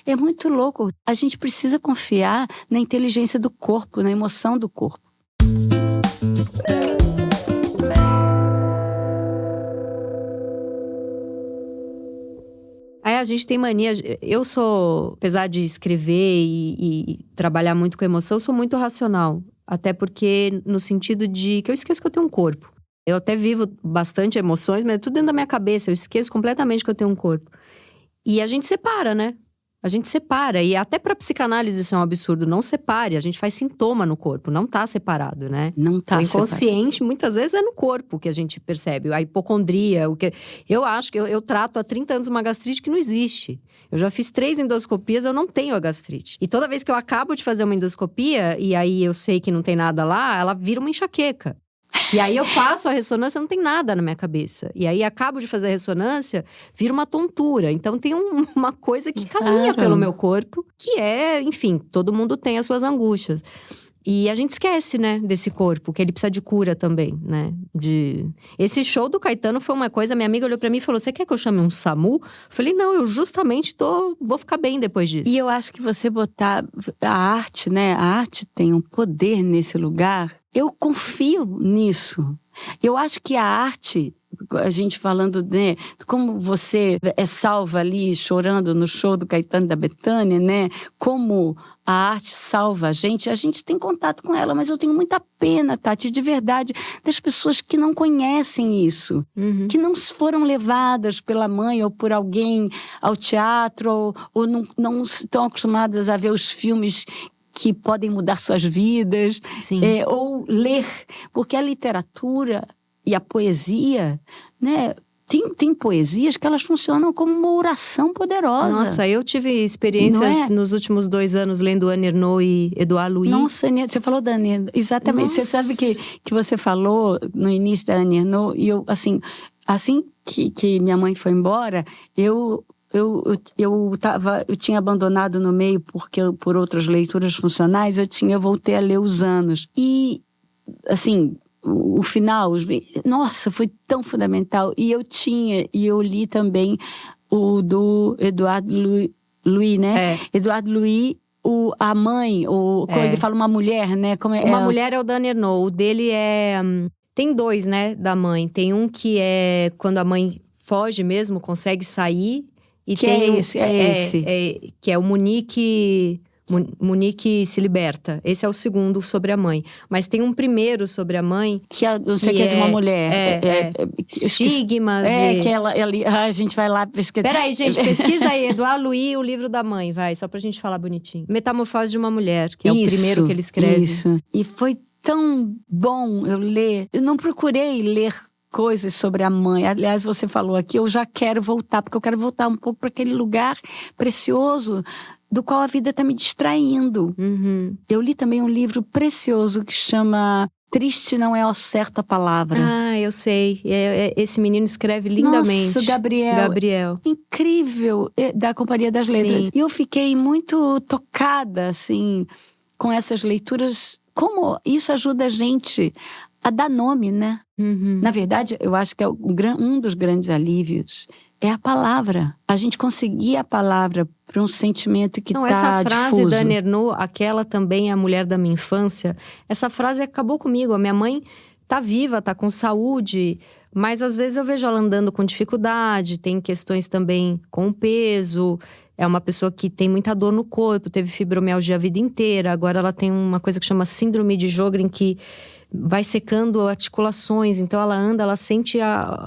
É muito louco. A gente precisa confiar na inteligência do corpo, na emoção do corpo. Aí a gente tem mania. Eu sou, apesar de escrever e trabalhar muito com emoção, eu sou muito racional. Até porque, no sentido de que eu esqueço que eu tenho um corpo. Eu até vivo bastante emoções, mas é tudo dentro da minha cabeça. Eu esqueço completamente que eu tenho um corpo. E a gente separa, né? A gente separa. E até pra psicanálise isso é um absurdo. Não separe. A gente faz sintoma no corpo. Não tá separado, né? Não tá O inconsciente, separado. muitas vezes, é no corpo que a gente percebe. A hipocondria. Eu acho que eu trato há 30 anos uma gastrite que não existe. Eu já fiz 3 endoscopias, eu não tenho a gastrite. E toda vez que eu acabo de fazer uma endoscopia, e aí eu sei que não tem nada lá, ela vira uma enxaqueca. E aí eu faço a ressonância, não tem nada na minha cabeça. E aí acabo de fazer a ressonância, vira uma tontura. Então tem uma coisa que caminha pelo meu corpo, que é, enfim, todo mundo tem as suas angústias. E a gente esquece, né, desse corpo, que ele precisa de cura também, né? Esse show do Caetano foi uma coisa, minha amiga olhou pra mim e falou, você quer que eu chame um SAMU? Eu falei, não, eu justamente vou ficar bem depois disso. E eu acho que você botar a arte, né? A arte tem um poder nesse lugar. Eu confio nisso. Eu acho que a arte, a gente falando, né, como você é salva ali, chorando no show do Caetano e da Bethânia, né? Como a arte salva a gente tem contato com ela, mas eu tenho muita pena, Tati, de verdade, das pessoas que não conhecem isso, que não foram levadas pela mãe ou por alguém ao teatro, ou não estão acostumadas a ver os filmes que podem mudar suas vidas, ou ler, porque a literatura e a poesia, né? Tem poesias que elas funcionam como uma oração poderosa. Nossa, eu tive experiências nos últimos 2 anos lendo Anne Ernaux e Edouard Louis. Nossa, você falou da Anne Ernaux, exatamente. Nossa. Você sabe que você falou no início da Anne Ernaux, e eu, assim que minha mãe foi embora, eu tinha abandonado no meio por outras leituras funcionais, eu voltei a ler Os Anos. E, assim, o final, nossa, foi tão fundamental. E eu li também o do Edouard Louis, né? Edouard Louis, a mãe, como ele fala, uma mulher, né? Uma mulher é o da Anne Ernaux, o dele é... Tem 2, né, da mãe. Tem um que é quando a mãe foge mesmo, consegue sair. E que tem esse? Esse. que é o Munique se liberta. Esse é o segundo sobre a mãe. Mas tem um primeiro sobre a mãe. Que não sei que é de uma mulher. Estigmas. Que ela a gente vai lá pesquisar. Peraí, gente, pesquisa aí, Edouard Louis, o livro da mãe, vai, só pra gente falar bonitinho. Metamorfose de uma mulher, que é o primeiro que ele escreve. Isso. E foi tão bom eu ler. Eu não procurei ler coisas sobre a mãe. Aliás, você falou aqui, eu já quero voltar, porque eu quero voltar um pouco para aquele lugar precioso do qual a vida está me distraindo. Uhum. Eu li também um livro precioso que chama Triste Não É ao Certo a Palavra. Ah, eu sei. Esse menino escreve lindamente. Nossa, Gabriel. Incrível, da Companhia das Letras. Sim. E eu fiquei muito tocada, assim, com essas leituras. Como isso ajuda a gente a dar nome, né? Uhum. Na verdade, eu acho que um dos grandes alívios é a palavra. A gente conseguir a palavra para um sentimento que está difuso. Essa frase da Anne Ernaux, aquela também é a mulher da minha infância, essa frase acabou comigo. A minha mãe tá viva, tá com saúde, mas às vezes eu vejo ela andando com dificuldade, tem questões também com o peso. É uma pessoa que tem muita dor no corpo, teve fibromialgia a vida inteira. Agora ela tem uma coisa que chama síndrome de Sjögren, que vai secando articulações. Então ela anda, ela sente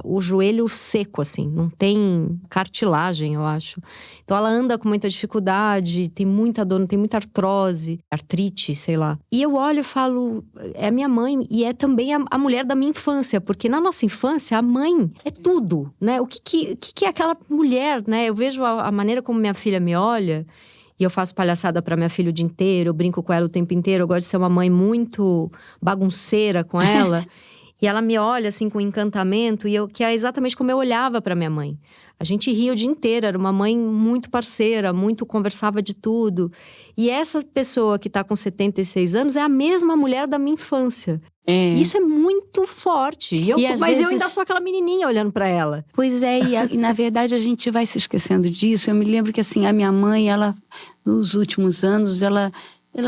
o joelho seco, assim. Não tem cartilagem, eu acho. Então ela anda com muita dificuldade, tem muita dor, tem muita artrose, artrite, sei lá. E eu olho e falo, é a minha mãe e é também a mulher da minha infância. Porque na nossa infância, a mãe é tudo, né? O que é aquela mulher, né? Eu vejo a maneira como minha filha me olha. E eu faço palhaçada pra minha filha o dia inteiro, eu brinco com ela o tempo inteiro. Eu gosto de ser uma mãe muito bagunceira com ela. E ela me olha, assim, com encantamento. Que é exatamente como eu olhava pra minha mãe. A gente ria o dia inteiro, era uma mãe muito parceira, muito conversava de tudo. E essa pessoa que tá com 76 anos é a mesma mulher da minha infância. Isso é muito forte. Mas eu ainda sou aquela menininha olhando pra ela. Pois é, e na verdade a gente vai se esquecendo disso. Eu me lembro que assim, a minha mãe, ela, nos últimos anos, ela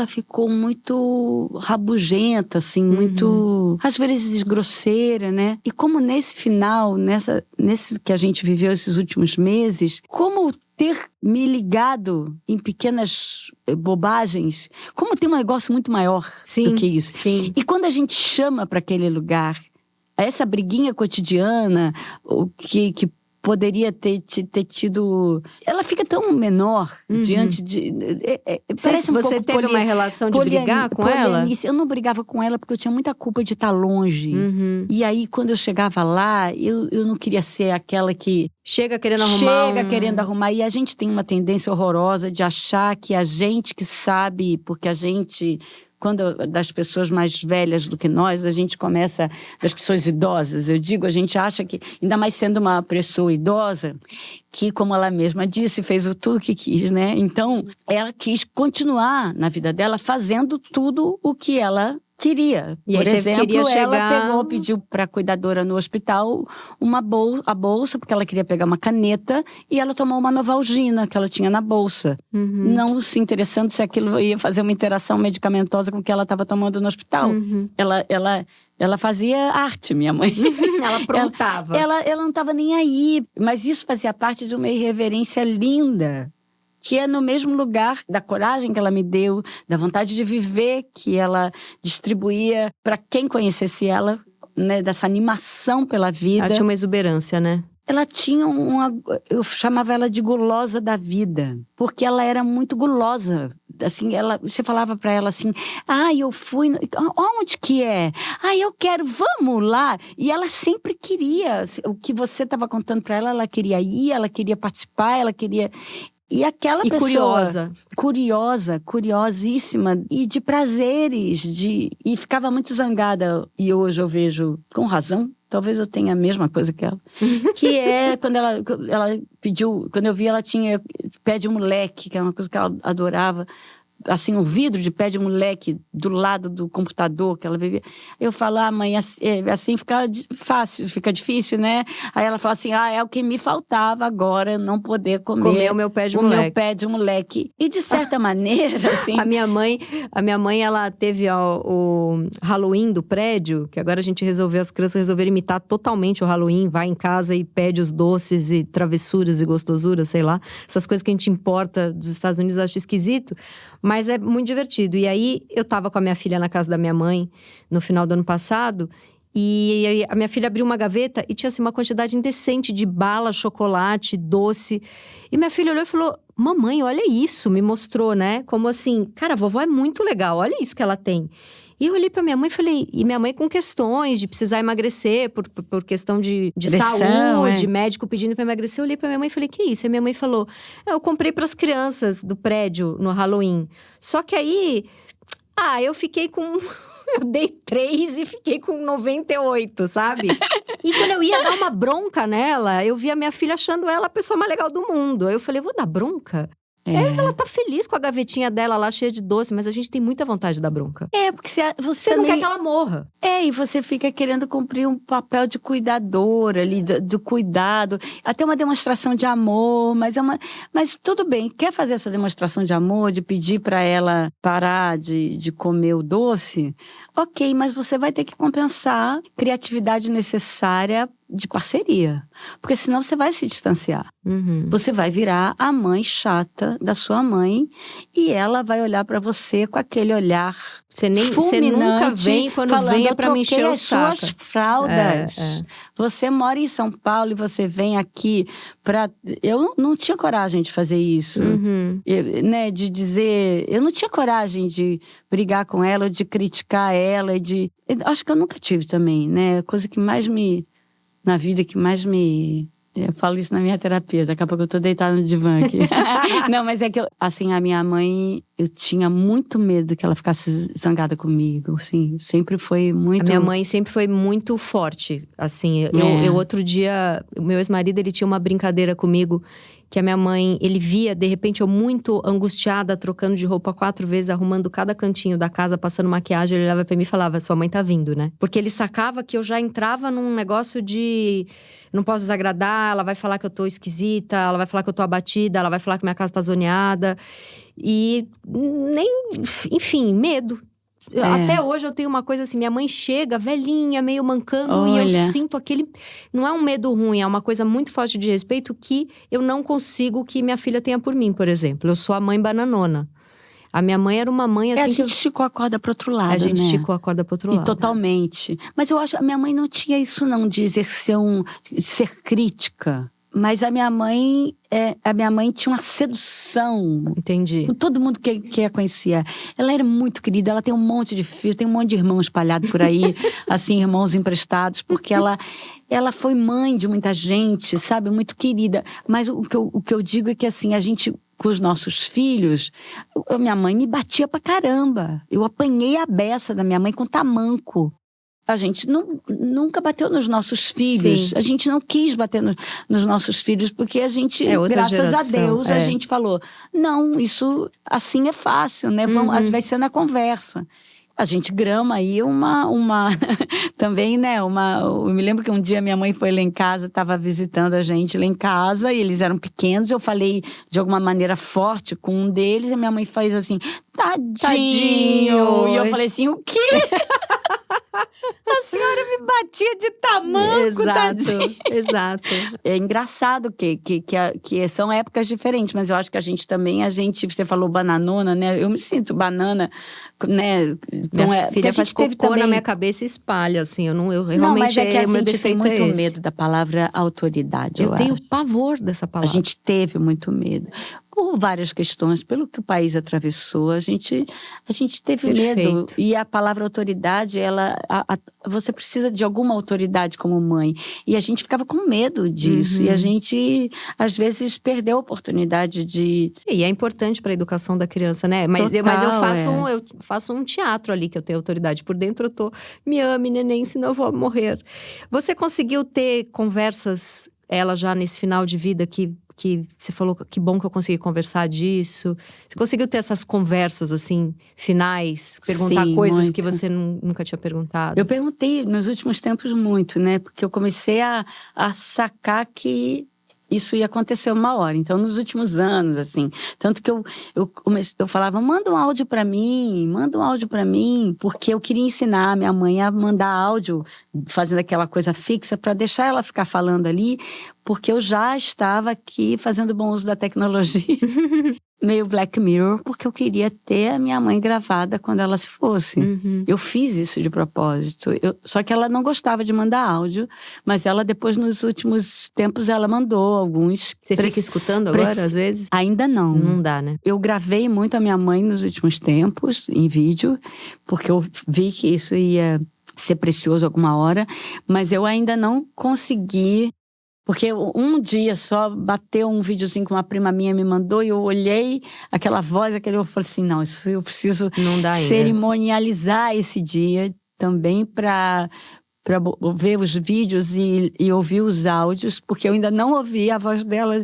ficou muito rabugenta, assim, muito, às vezes, grosseira, né? E como nesse final, nesse que a gente viveu esses últimos meses, como ter me ligado em pequenas bobagens, como tem um negócio muito maior do que isso. Sim. E quando a gente chama para aquele lugar, essa briguinha cotidiana, o que poderia ter tido... Ela fica tão menor diante de... Parece você teve uma relação de brigar com ela? Eu não brigava com ela porque eu tinha muita culpa de estar longe. E aí, quando eu chegava lá, eu não queria ser aquela que... Chega querendo arrumar. E a gente tem uma tendência horrorosa de achar que a gente que sabe, porque a gente... Quando das pessoas mais velhas do que nós, a gente começa, das pessoas idosas, eu digo, a gente acha que, ainda mais sendo uma pessoa idosa, que, como ela mesma disse, fez tudo o que quis, né? Então, ela quis continuar na vida dela fazendo tudo o que ela queria. Por exemplo, ela pediu para a cuidadora no hospital a bolsa, porque ela queria pegar uma caneta, e ela tomou uma Novalgina que ela tinha na bolsa. Não se interessando se aquilo ia fazer uma interação medicamentosa com o que ela estava tomando no hospital. Ela fazia arte, minha mãe. Ela aprontava. Ela não estava nem aí, mas isso fazia parte de uma irreverência linda, que é no mesmo lugar da coragem que ela me deu, da vontade de viver que ela distribuía para quem conhecesse ela, né, dessa animação pela vida. Ela tinha uma exuberância, né? Ela tinha eu chamava ela de gulosa da vida, porque ela era muito gulosa. Assim, você falava para ela assim, eu fui, onde que é? Eu quero, vamos lá. E ela sempre queria, o que você estava contando para ela queria ir, ela queria participar, ela queria... E aquela pessoa curiosíssima, e de prazeres, e ficava muito zangada. E hoje eu vejo, com razão, talvez eu tenha a mesma coisa que ela. Que é quando ela pediu, quando eu vi ela tinha pé de moleque, que é uma coisa que ela adorava. assim, o vidro de pé de moleque do lado do computador que ela vivia. Eu falo, mãe, assim fica fácil, fica difícil, né? Aí ela fala assim, é o que me faltava agora, não poder comer o meu pé de o moleque. meu pé de moleque. E de certa maneira, assim... A minha mãe, ela teve o Halloween do prédio, que agora as crianças resolveram imitar totalmente o Halloween, vai em casa e pede os doces e travessuras e gostosuras, sei lá. Essas coisas que a gente importa dos Estados Unidos, eu acho esquisito, mas é muito divertido. E aí, eu tava com a minha filha na casa da minha mãe, no final do ano passado, e a minha filha abriu uma gaveta e tinha, assim, uma quantidade indecente de bala, chocolate, doce. E minha filha olhou e falou, mamãe, olha isso, me mostrou, né? Como assim, cara, a vovó é muito legal, olha isso que ela tem. E eu olhei pra minha mãe e falei, e minha mãe com questões de precisar emagrecer, por questão de saúde, médico pedindo pra emagrecer. Eu olhei pra minha mãe e falei, que isso? E minha mãe falou, eu comprei pras crianças do prédio no Halloween. Só que aí, eu fiquei com... Eu dei 3 e fiquei com 98, sabe? E quando eu ia dar uma bronca nela, eu via minha filha achando ela a pessoa mais legal do mundo. Aí eu falei, vou dar bronca? Ela tá feliz com a gavetinha dela lá, cheia de doce, mas a gente tem muita vontade de dar bronca. Porque você não também... quer que ela morra. E você fica querendo cumprir um papel de cuidador ali, do cuidado. Até uma demonstração de amor, mas tudo bem. Quer fazer essa demonstração de amor, de pedir pra ela parar de comer o doce? Ok, mas você vai ter que compensar criatividade necessária de parceria. Porque senão você vai se distanciar. Uhum. Você vai virar a mãe chata da sua mãe e ela vai olhar pra você com aquele olhar Você nunca vem quando falando, vem pra me encher o saco. as suas fraldas. Você mora em São Paulo e você vem aqui pra... Eu não tinha coragem de fazer isso. Uhum. De dizer... Eu não tinha coragem de brigar com ela, ou de criticar ela. Acho que eu nunca tive também, né? Coisa que mais na vida que mais me... Eu falo isso na minha terapia, daqui a pouco eu tô deitada no divã aqui. Não, mas é que a minha mãe, eu tinha muito medo que ela ficasse zangada comigo, assim, sempre foi muito... A minha mãe sempre foi muito forte, assim, eu outro dia, o meu ex-marido, ele tinha uma brincadeira comigo, que a minha mãe, ele via, de repente, eu muito angustiada, trocando de roupa 4 vezes, arrumando cada cantinho da casa, passando maquiagem, ele olhava pra mim e falava, sua mãe tá vindo, né? Porque ele sacava que eu já entrava num negócio de... Não posso desagradar, ela vai falar que eu tô esquisita, ela vai falar que eu tô abatida, ela vai falar que minha casa tá zoneada. E enfim, medo. Até hoje eu tenho uma coisa assim, minha mãe chega velhinha, meio mancando, e eu sinto aquele... Não é um medo ruim, é uma coisa muito forte de respeito que eu não consigo que minha filha tenha por mim, por exemplo. Eu sou a mãe bananona. A minha mãe era uma mãe assim a gente esticou a corda pro outro lado, né? A gente esticou a corda pro outro lado. E totalmente. Mas eu acho, a minha mãe não tinha isso não, de exercer ser crítica. Mas a minha mãe tinha uma sedução. Entendi. Com todo mundo que a conhecia. Ela era muito querida, ela tem um monte de filhos, tem um monte de irmãos espalhados por aí, assim, irmãos emprestados, porque ela foi mãe de muita gente, sabe? Muito querida. Mas o que eu digo é que, assim, a gente, com os nossos filhos, minha mãe me batia pra caramba. Eu apanhei a beça da minha mãe com tamanco. A gente nunca bateu nos nossos filhos. Sim. A gente não quis bater nos nossos filhos, porque a gente, graças a Deus, a gente falou, não, isso assim é fácil, né? Vai ser na conversa. A gente grama aí também, né? Eu me lembro que um dia minha mãe foi lá em casa, estava visitando a gente lá em casa, e eles eram pequenos, eu falei de alguma maneira forte com um deles, e minha mãe fez assim, tadinho! E eu falei assim, o quê? A senhora me batia de tamanco, tadinho. Exato. É engraçado que são épocas diferentes, mas eu acho que a gente, você falou bananona, né? Eu me sinto banana, né? Minha filha faz cocô na minha cabeça e espalha, assim, eu realmente... Não, mas é que a gente tem muito esse. medo da palavra autoridade, eu tenho pavor dessa palavra. A gente teve muito medo. Por várias questões, pelo que o país atravessou, a gente teve medo. E a palavra autoridade, você precisa de alguma autoridade como mãe. E a gente ficava com medo disso. E a gente, às vezes, perdeu a oportunidade de... E é importante para a educação da criança, né? Mas eu faço um teatro ali que eu tenho autoridade. Por dentro eu tô, me ame, neném, senão eu vou morrer. Você conseguiu ter conversas... Ela já nesse final de vida que que você falou que bom que eu consegui conversar disso? Você conseguiu ter essas conversas, assim, finais? Perguntar Sim, coisas muito. que você nunca tinha perguntado? Eu perguntei nos últimos tempos muito, né? Porque eu comecei a sacar que isso ia acontecer uma hora. Então, nos últimos anos, assim, tanto que eu falava, manda um áudio para mim, porque eu queria ensinar a minha mãe a mandar áudio, fazendo aquela coisa fixa, para deixar ela ficar falando ali, porque eu já estava aqui fazendo bom uso da tecnologia. Meio Black Mirror, porque eu queria ter a minha mãe gravada quando ela se fosse. Eu fiz isso de propósito. Só que ela não gostava de mandar áudio, mas ela depois, nos últimos tempos, ela mandou alguns. Você fica escutando agora, às vezes? Ainda não. Não dá, né? Eu gravei muito a minha mãe nos últimos tempos, em vídeo, porque eu vi que isso ia ser precioso alguma hora, mas eu ainda não consegui. Porque um dia só bateu um videozinho que uma prima minha me mandou e eu olhei aquela voz, eu falei assim, não, isso eu preciso cerimonializar esse dia também para ver os vídeos e ouvir os áudios, porque eu ainda não ouvi a voz dela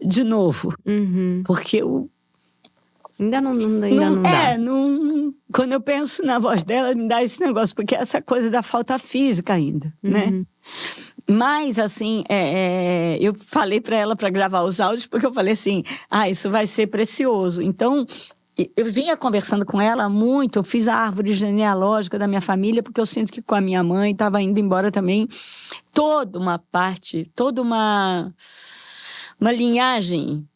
de novo. Porque eu... Ainda não dá. Quando eu penso na voz dela, me dá esse negócio, porque é essa coisa da falta física ainda, né? Mas, assim, eu falei para ela para gravar os áudios, porque eu falei assim, isso vai ser precioso. Então, eu vinha conversando com ela muito, eu fiz a árvore genealógica da minha família, porque eu sinto que com a minha mãe estava indo embora também toda uma linhagem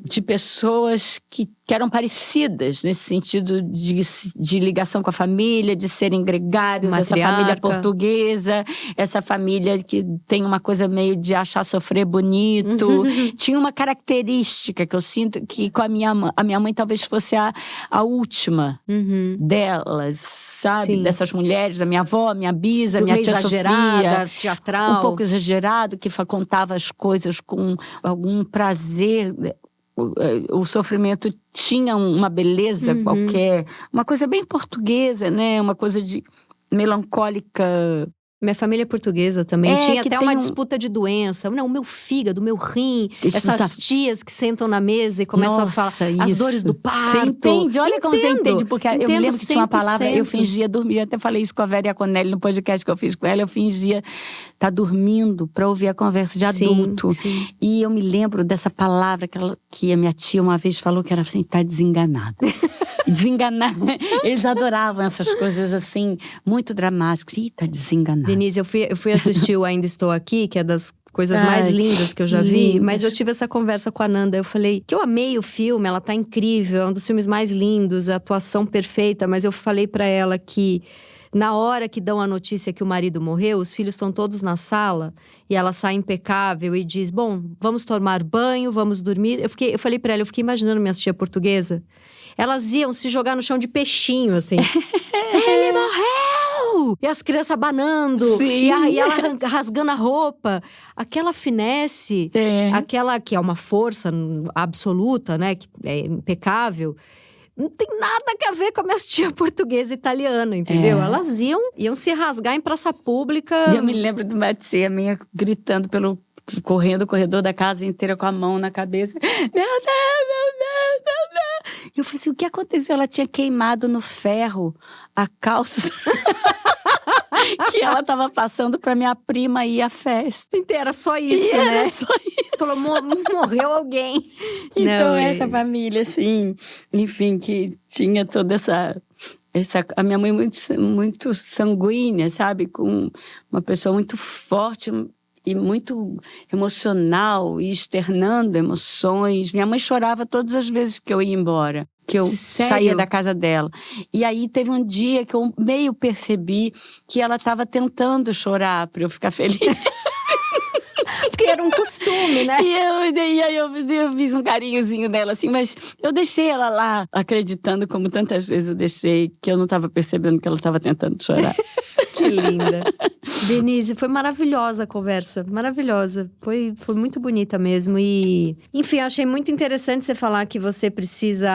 de pessoas que eram parecidas nesse sentido de ligação com a família, de serem gregários, essa família portuguesa, essa família que tem uma coisa meio de achar sofrer bonito. Tinha uma característica que eu sinto que com a minha mãe talvez fosse a última delas, sabe? Sim. Dessas mulheres, a minha avó, a minha bisa, a minha tia Sofia. Teatral. Um pouco exagerado, que contava as coisas com algum prazer. O sofrimento tinha uma beleza qualquer, uma coisa bem portuguesa, né? Uma coisa de melancólica. Minha família é portuguesa também. Tinha até uma disputa de doença. Não, o meu fígado, o meu rim. Essas tias que sentam na mesa e começam a falar as dores do parto. Você entende? Olha como você entende. Porque eu me lembro que tinha uma palavra, eu fingia dormir. Eu até falei isso com a Vera Iaconelli no podcast que eu fiz com ela. Eu fingia estar dormindo para ouvir a conversa de adulto. Sim. E eu me lembro dessa palavra que a minha tia uma vez falou, que era assim, tá desenganada. Desenganar. Eles adoravam essas coisas assim, muito dramáticas. Ih, tá desenganada. Denise, eu fui assistir o Ainda Estou Aqui, que é das coisas mais lindas que eu já vi. Mas eu tive essa conversa com a Nanda. Eu falei que eu amei o filme, ela tá incrível. É um dos filmes mais lindos, a atuação perfeita. Mas eu falei pra ela que na hora que dão a notícia que o marido morreu, os filhos estão todos na sala e ela sai impecável e diz, bom, vamos tomar banho, vamos dormir. Eu falei pra ela, eu fiquei imaginando minha tia portuguesa. Elas iam se jogar no chão de peixinho, assim. Ele morreu! E as crianças abanando. Sim. E ela rasgando a roupa. Aquela finesse, aquela que é uma força absoluta, né? Que é impecável. Não tem nada a ver com a minha tia portuguesa e italiana, entendeu? Elas iam se rasgar em praça pública. E eu me lembro de uma tia minha gritando correndo o corredor da casa inteira com a mão na cabeça. Meu Deus, meu Deus, meu Deus. E eu falei assim, o que aconteceu? Ela tinha queimado no ferro a calça que ela estava passando para minha prima ir à festa. Então, era só isso, né? Era só isso. Falou, morreu alguém. Então, essa família, assim, enfim, que tinha toda essa a minha mãe muito sanguínea, sabe? Com uma pessoa muito forte e muito emocional e externando emoções. Minha mãe chorava todas as vezes que eu ia embora, que eu saía da casa dela. E aí teve um dia que eu meio percebi que ela estava tentando chorar para eu ficar feliz. Porque era um costume, né? E aí eu fiz um carinhozinho nela, assim, mas eu deixei ela lá, acreditando, como tantas vezes eu deixei, que eu não estava percebendo que ela estava tentando chorar. Que linda. Denise, foi maravilhosa a conversa, maravilhosa. Foi muito bonita mesmo e... Enfim, eu achei muito interessante você falar que você precisa,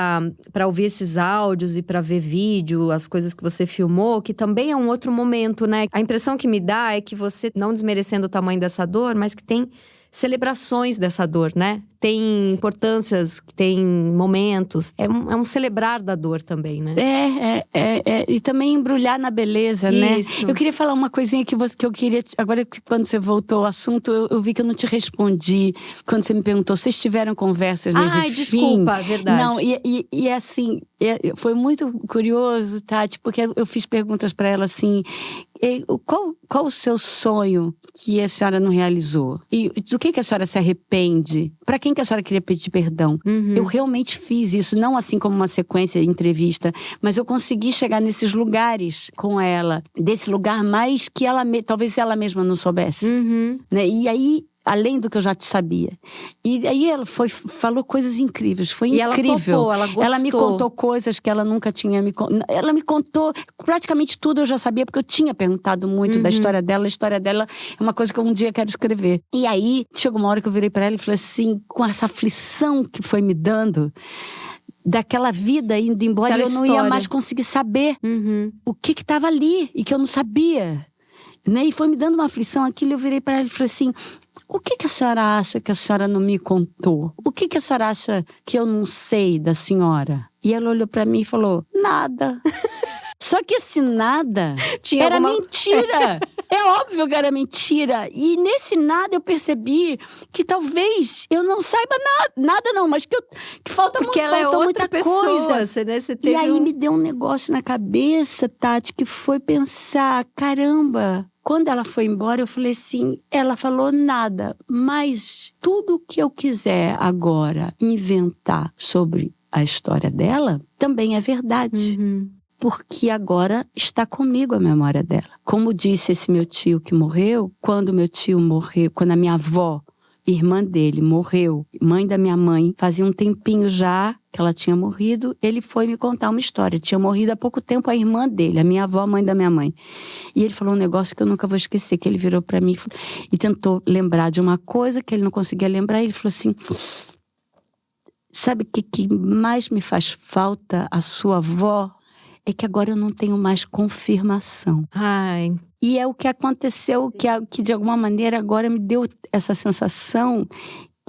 para ouvir esses áudios e para ver vídeo, as coisas que você filmou, que também é um outro momento, né? A impressão que me dá é que você, não desmerecendo o tamanho dessa dor, mas que tem celebrações dessa dor, né? Tem importâncias, tem momentos. É um celebrar da dor também, né? E também embrulhar na beleza, né? Isso. Eu queria falar uma coisinha que eu queria... Agora, quando você voltou ao assunto, eu vi que eu não te respondi. Quando você me perguntou, vocês tiveram conversas nesse fim? Desculpa, verdade. Não, e assim, foi muito curioso, Tati, porque eu fiz perguntas para ela assim... Qual o seu sonho que a senhora não realizou? E do que a senhora se arrepende? Para quem que a senhora queria pedir perdão? Eu realmente fiz isso, não assim como uma sequência de entrevista, mas eu consegui chegar nesses lugares com ela, desse lugar mais que talvez ela mesma não soubesse. Né? E aí, além do que eu já te sabia. E aí ela falou coisas incríveis, foi e incrível. Ela topou, ela gostou. Ela me contou coisas que ela nunca tinha me contado. Ela me contou, praticamente tudo eu já sabia, porque eu tinha perguntado muito da história dela. A história dela é uma coisa que eu um dia quero escrever. E aí, chegou uma hora que eu virei para ela e falei assim, com essa aflição que foi me dando, daquela vida indo embora, eu não ia mais conseguir saber o que estava ali, e que eu não sabia. Né? E foi me dando uma aflição aquilo, eu virei para ela e falei assim... O que a senhora acha que a senhora não me contou? O que a senhora acha que eu não sei da senhora? E ela olhou pra mim e falou, nada. Só que esse nada era mentira. É óbvio que era mentira. E nesse nada eu percebi que talvez eu não saiba nada não, mas que falta porque muito, ela falta é outra muita pessoa, coisa. Né? Você teve e aí me deu um negócio na cabeça, Tati, que foi pensar, caramba... Quando ela foi embora, eu falei assim, ela falou nada, mas tudo que eu quiser agora inventar sobre a história dela, também é verdade. Porque agora está comigo a memória dela. Como disse esse meu tio que morreu, quando meu tio morreu, quando a minha avó, irmã dele, morreu, mãe da minha mãe, fazia um tempinho já que ela tinha morrido, ele foi me contar uma história. Tinha morrido há pouco tempo a irmã dele, a minha avó, mãe da minha mãe. E ele falou um negócio que eu nunca vou esquecer, que ele virou pra mim e tentou lembrar de uma coisa que ele não conseguia lembrar, e ele falou assim, sabe o que mais me faz falta a sua avó? É que agora eu não tenho mais confirmação. Ai... E é o que aconteceu, que de alguma maneira agora me deu essa sensação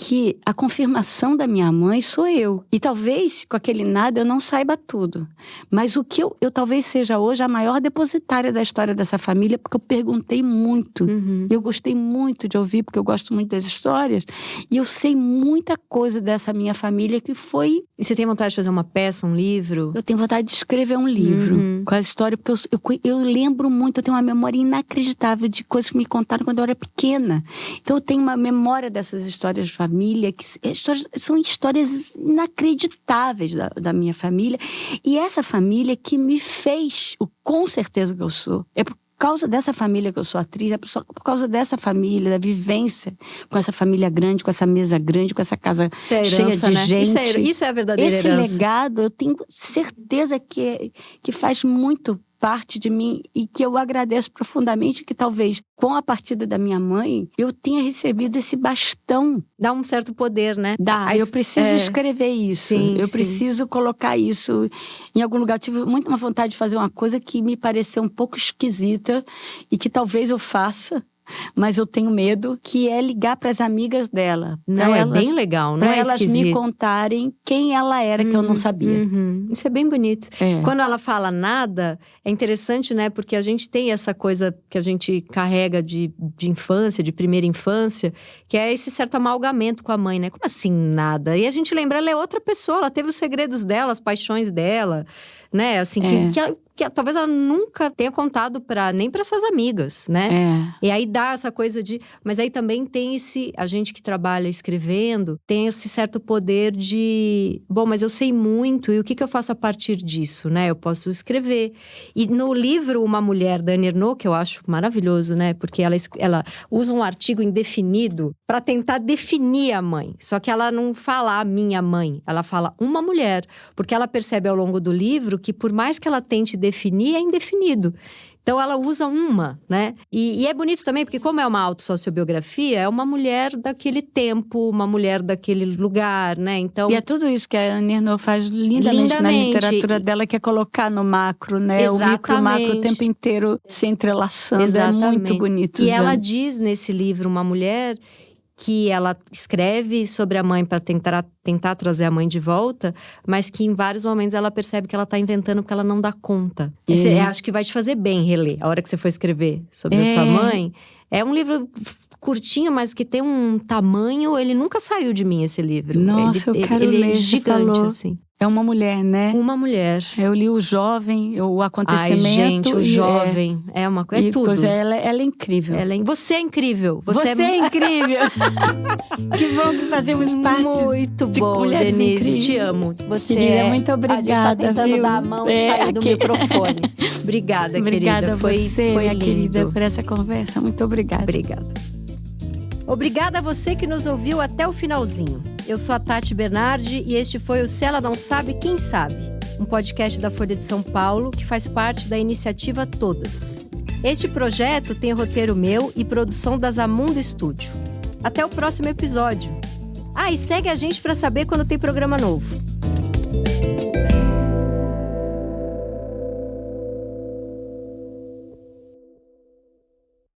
que a confirmação da minha mãe sou eu. E talvez com aquele nada eu não saiba tudo. Mas o que eu talvez seja hoje a maior depositária da história dessa família, porque eu perguntei muito. Eu gostei muito de ouvir, porque eu gosto muito das histórias. E eu sei muita coisa dessa minha família que foi... E você tem vontade de fazer uma peça, um livro? Eu tenho vontade de escrever um livro com a história, porque eu lembro muito, eu tenho uma memória inacreditável de coisas que me contaram quando eu era pequena. Então eu tenho uma memória dessas histórias de família, que são histórias inacreditáveis da minha família. E essa família que me fez com certeza que eu sou. É por causa dessa família que eu sou atriz, é por causa dessa família, da vivência com essa família grande, com essa mesa grande, com essa casa cheia de gente. Isso é a verdadeira herança. Esse legado, eu tenho certeza que faz muito parte de mim e que eu agradeço profundamente, que talvez com a partida da minha mãe eu tenha recebido esse bastão. Dá um certo poder, né? Eu preciso escrever isso, sim. Preciso colocar isso em algum lugar. Eu tive muito uma vontade de fazer uma coisa que me pareceu um pouco esquisita e que talvez eu faça, mas eu tenho medo, que é ligar para as amigas dela. Não, é bem legal, não é esquisito. Para elas me contarem quem ela era, que eu não sabia. Isso é bem bonito. Quando ela fala nada, é interessante, né? Porque a gente tem essa coisa que a gente carrega de infância, de primeira infância, que é esse certo amalgamento com a mãe, né? Como assim nada? E a gente lembra, ela é outra pessoa, ela teve os segredos dela, as paixões dela, né? Assim, que talvez ela nunca tenha contado nem para essas amigas, né? E aí dá essa coisa de... Mas aí também tem a gente que trabalha escrevendo, tem esse certo poder de... Bom, mas eu sei muito, e o que eu faço a partir disso, né? Eu posso escrever. E no livro Uma Mulher, da Annie Ernaux, que eu acho maravilhoso, né? Porque ela usa um artigo indefinido para tentar definir a mãe. Só que ela não fala a minha mãe, ela fala uma mulher. Porque ela percebe ao longo do livro que por mais que ela tente definir, é indefinido. Então ela usa uma, né? E é bonito também, porque como é uma autossociobiografia, é uma mulher daquele tempo, uma mulher daquele lugar, né? Então... E é tudo isso que a Annie Ernaux faz lindamente na literatura dela, que é colocar no macro, né? Exatamente. O micro e o macro o tempo inteiro se entrelaçando. Exatamente. É muito bonito. E ela diz nesse livro, Uma Mulher, que ela escreve sobre a mãe para tentar trazer a mãe de volta, mas que em vários momentos ela percebe que ela tá inventando porque ela não dá conta. Acho que vai te fazer bem reler a hora que você for escrever sobre a sua mãe. É um livro curtinho, mas que tem um tamanho… Ele nunca saiu de mim, esse livro. Nossa, eu quero ler. Ele é gigante, assim. É uma mulher, né? Uma mulher. Eu li O Jovem, o acontecimento. Ai, gente, O Jovem. É uma coisa, é tudo. Pois ela é incrível. Você é incrível. Você é incrível. Que bom que fazemos parte muito de bom, Mulheres Denise. Incríveis. Te amo. Você querida, muito obrigada. A gente tá tentando viu? dar a mão e sair do microfone. Obrigada, querida. Obrigada a você, foi minha lindo. querida, por essa conversa. Muito obrigada. Obrigada. Obrigada a você que nos ouviu até o finalzinho. Eu sou a Tati Bernardi e este foi o Se Ela Não Sabe, Quem Sabe? Um podcast da Folha de São Paulo que faz parte da iniciativa Todas. Este projeto tem roteiro meu e produção da Zamunda Estúdio. Até o próximo episódio. E segue a gente para saber quando tem programa novo.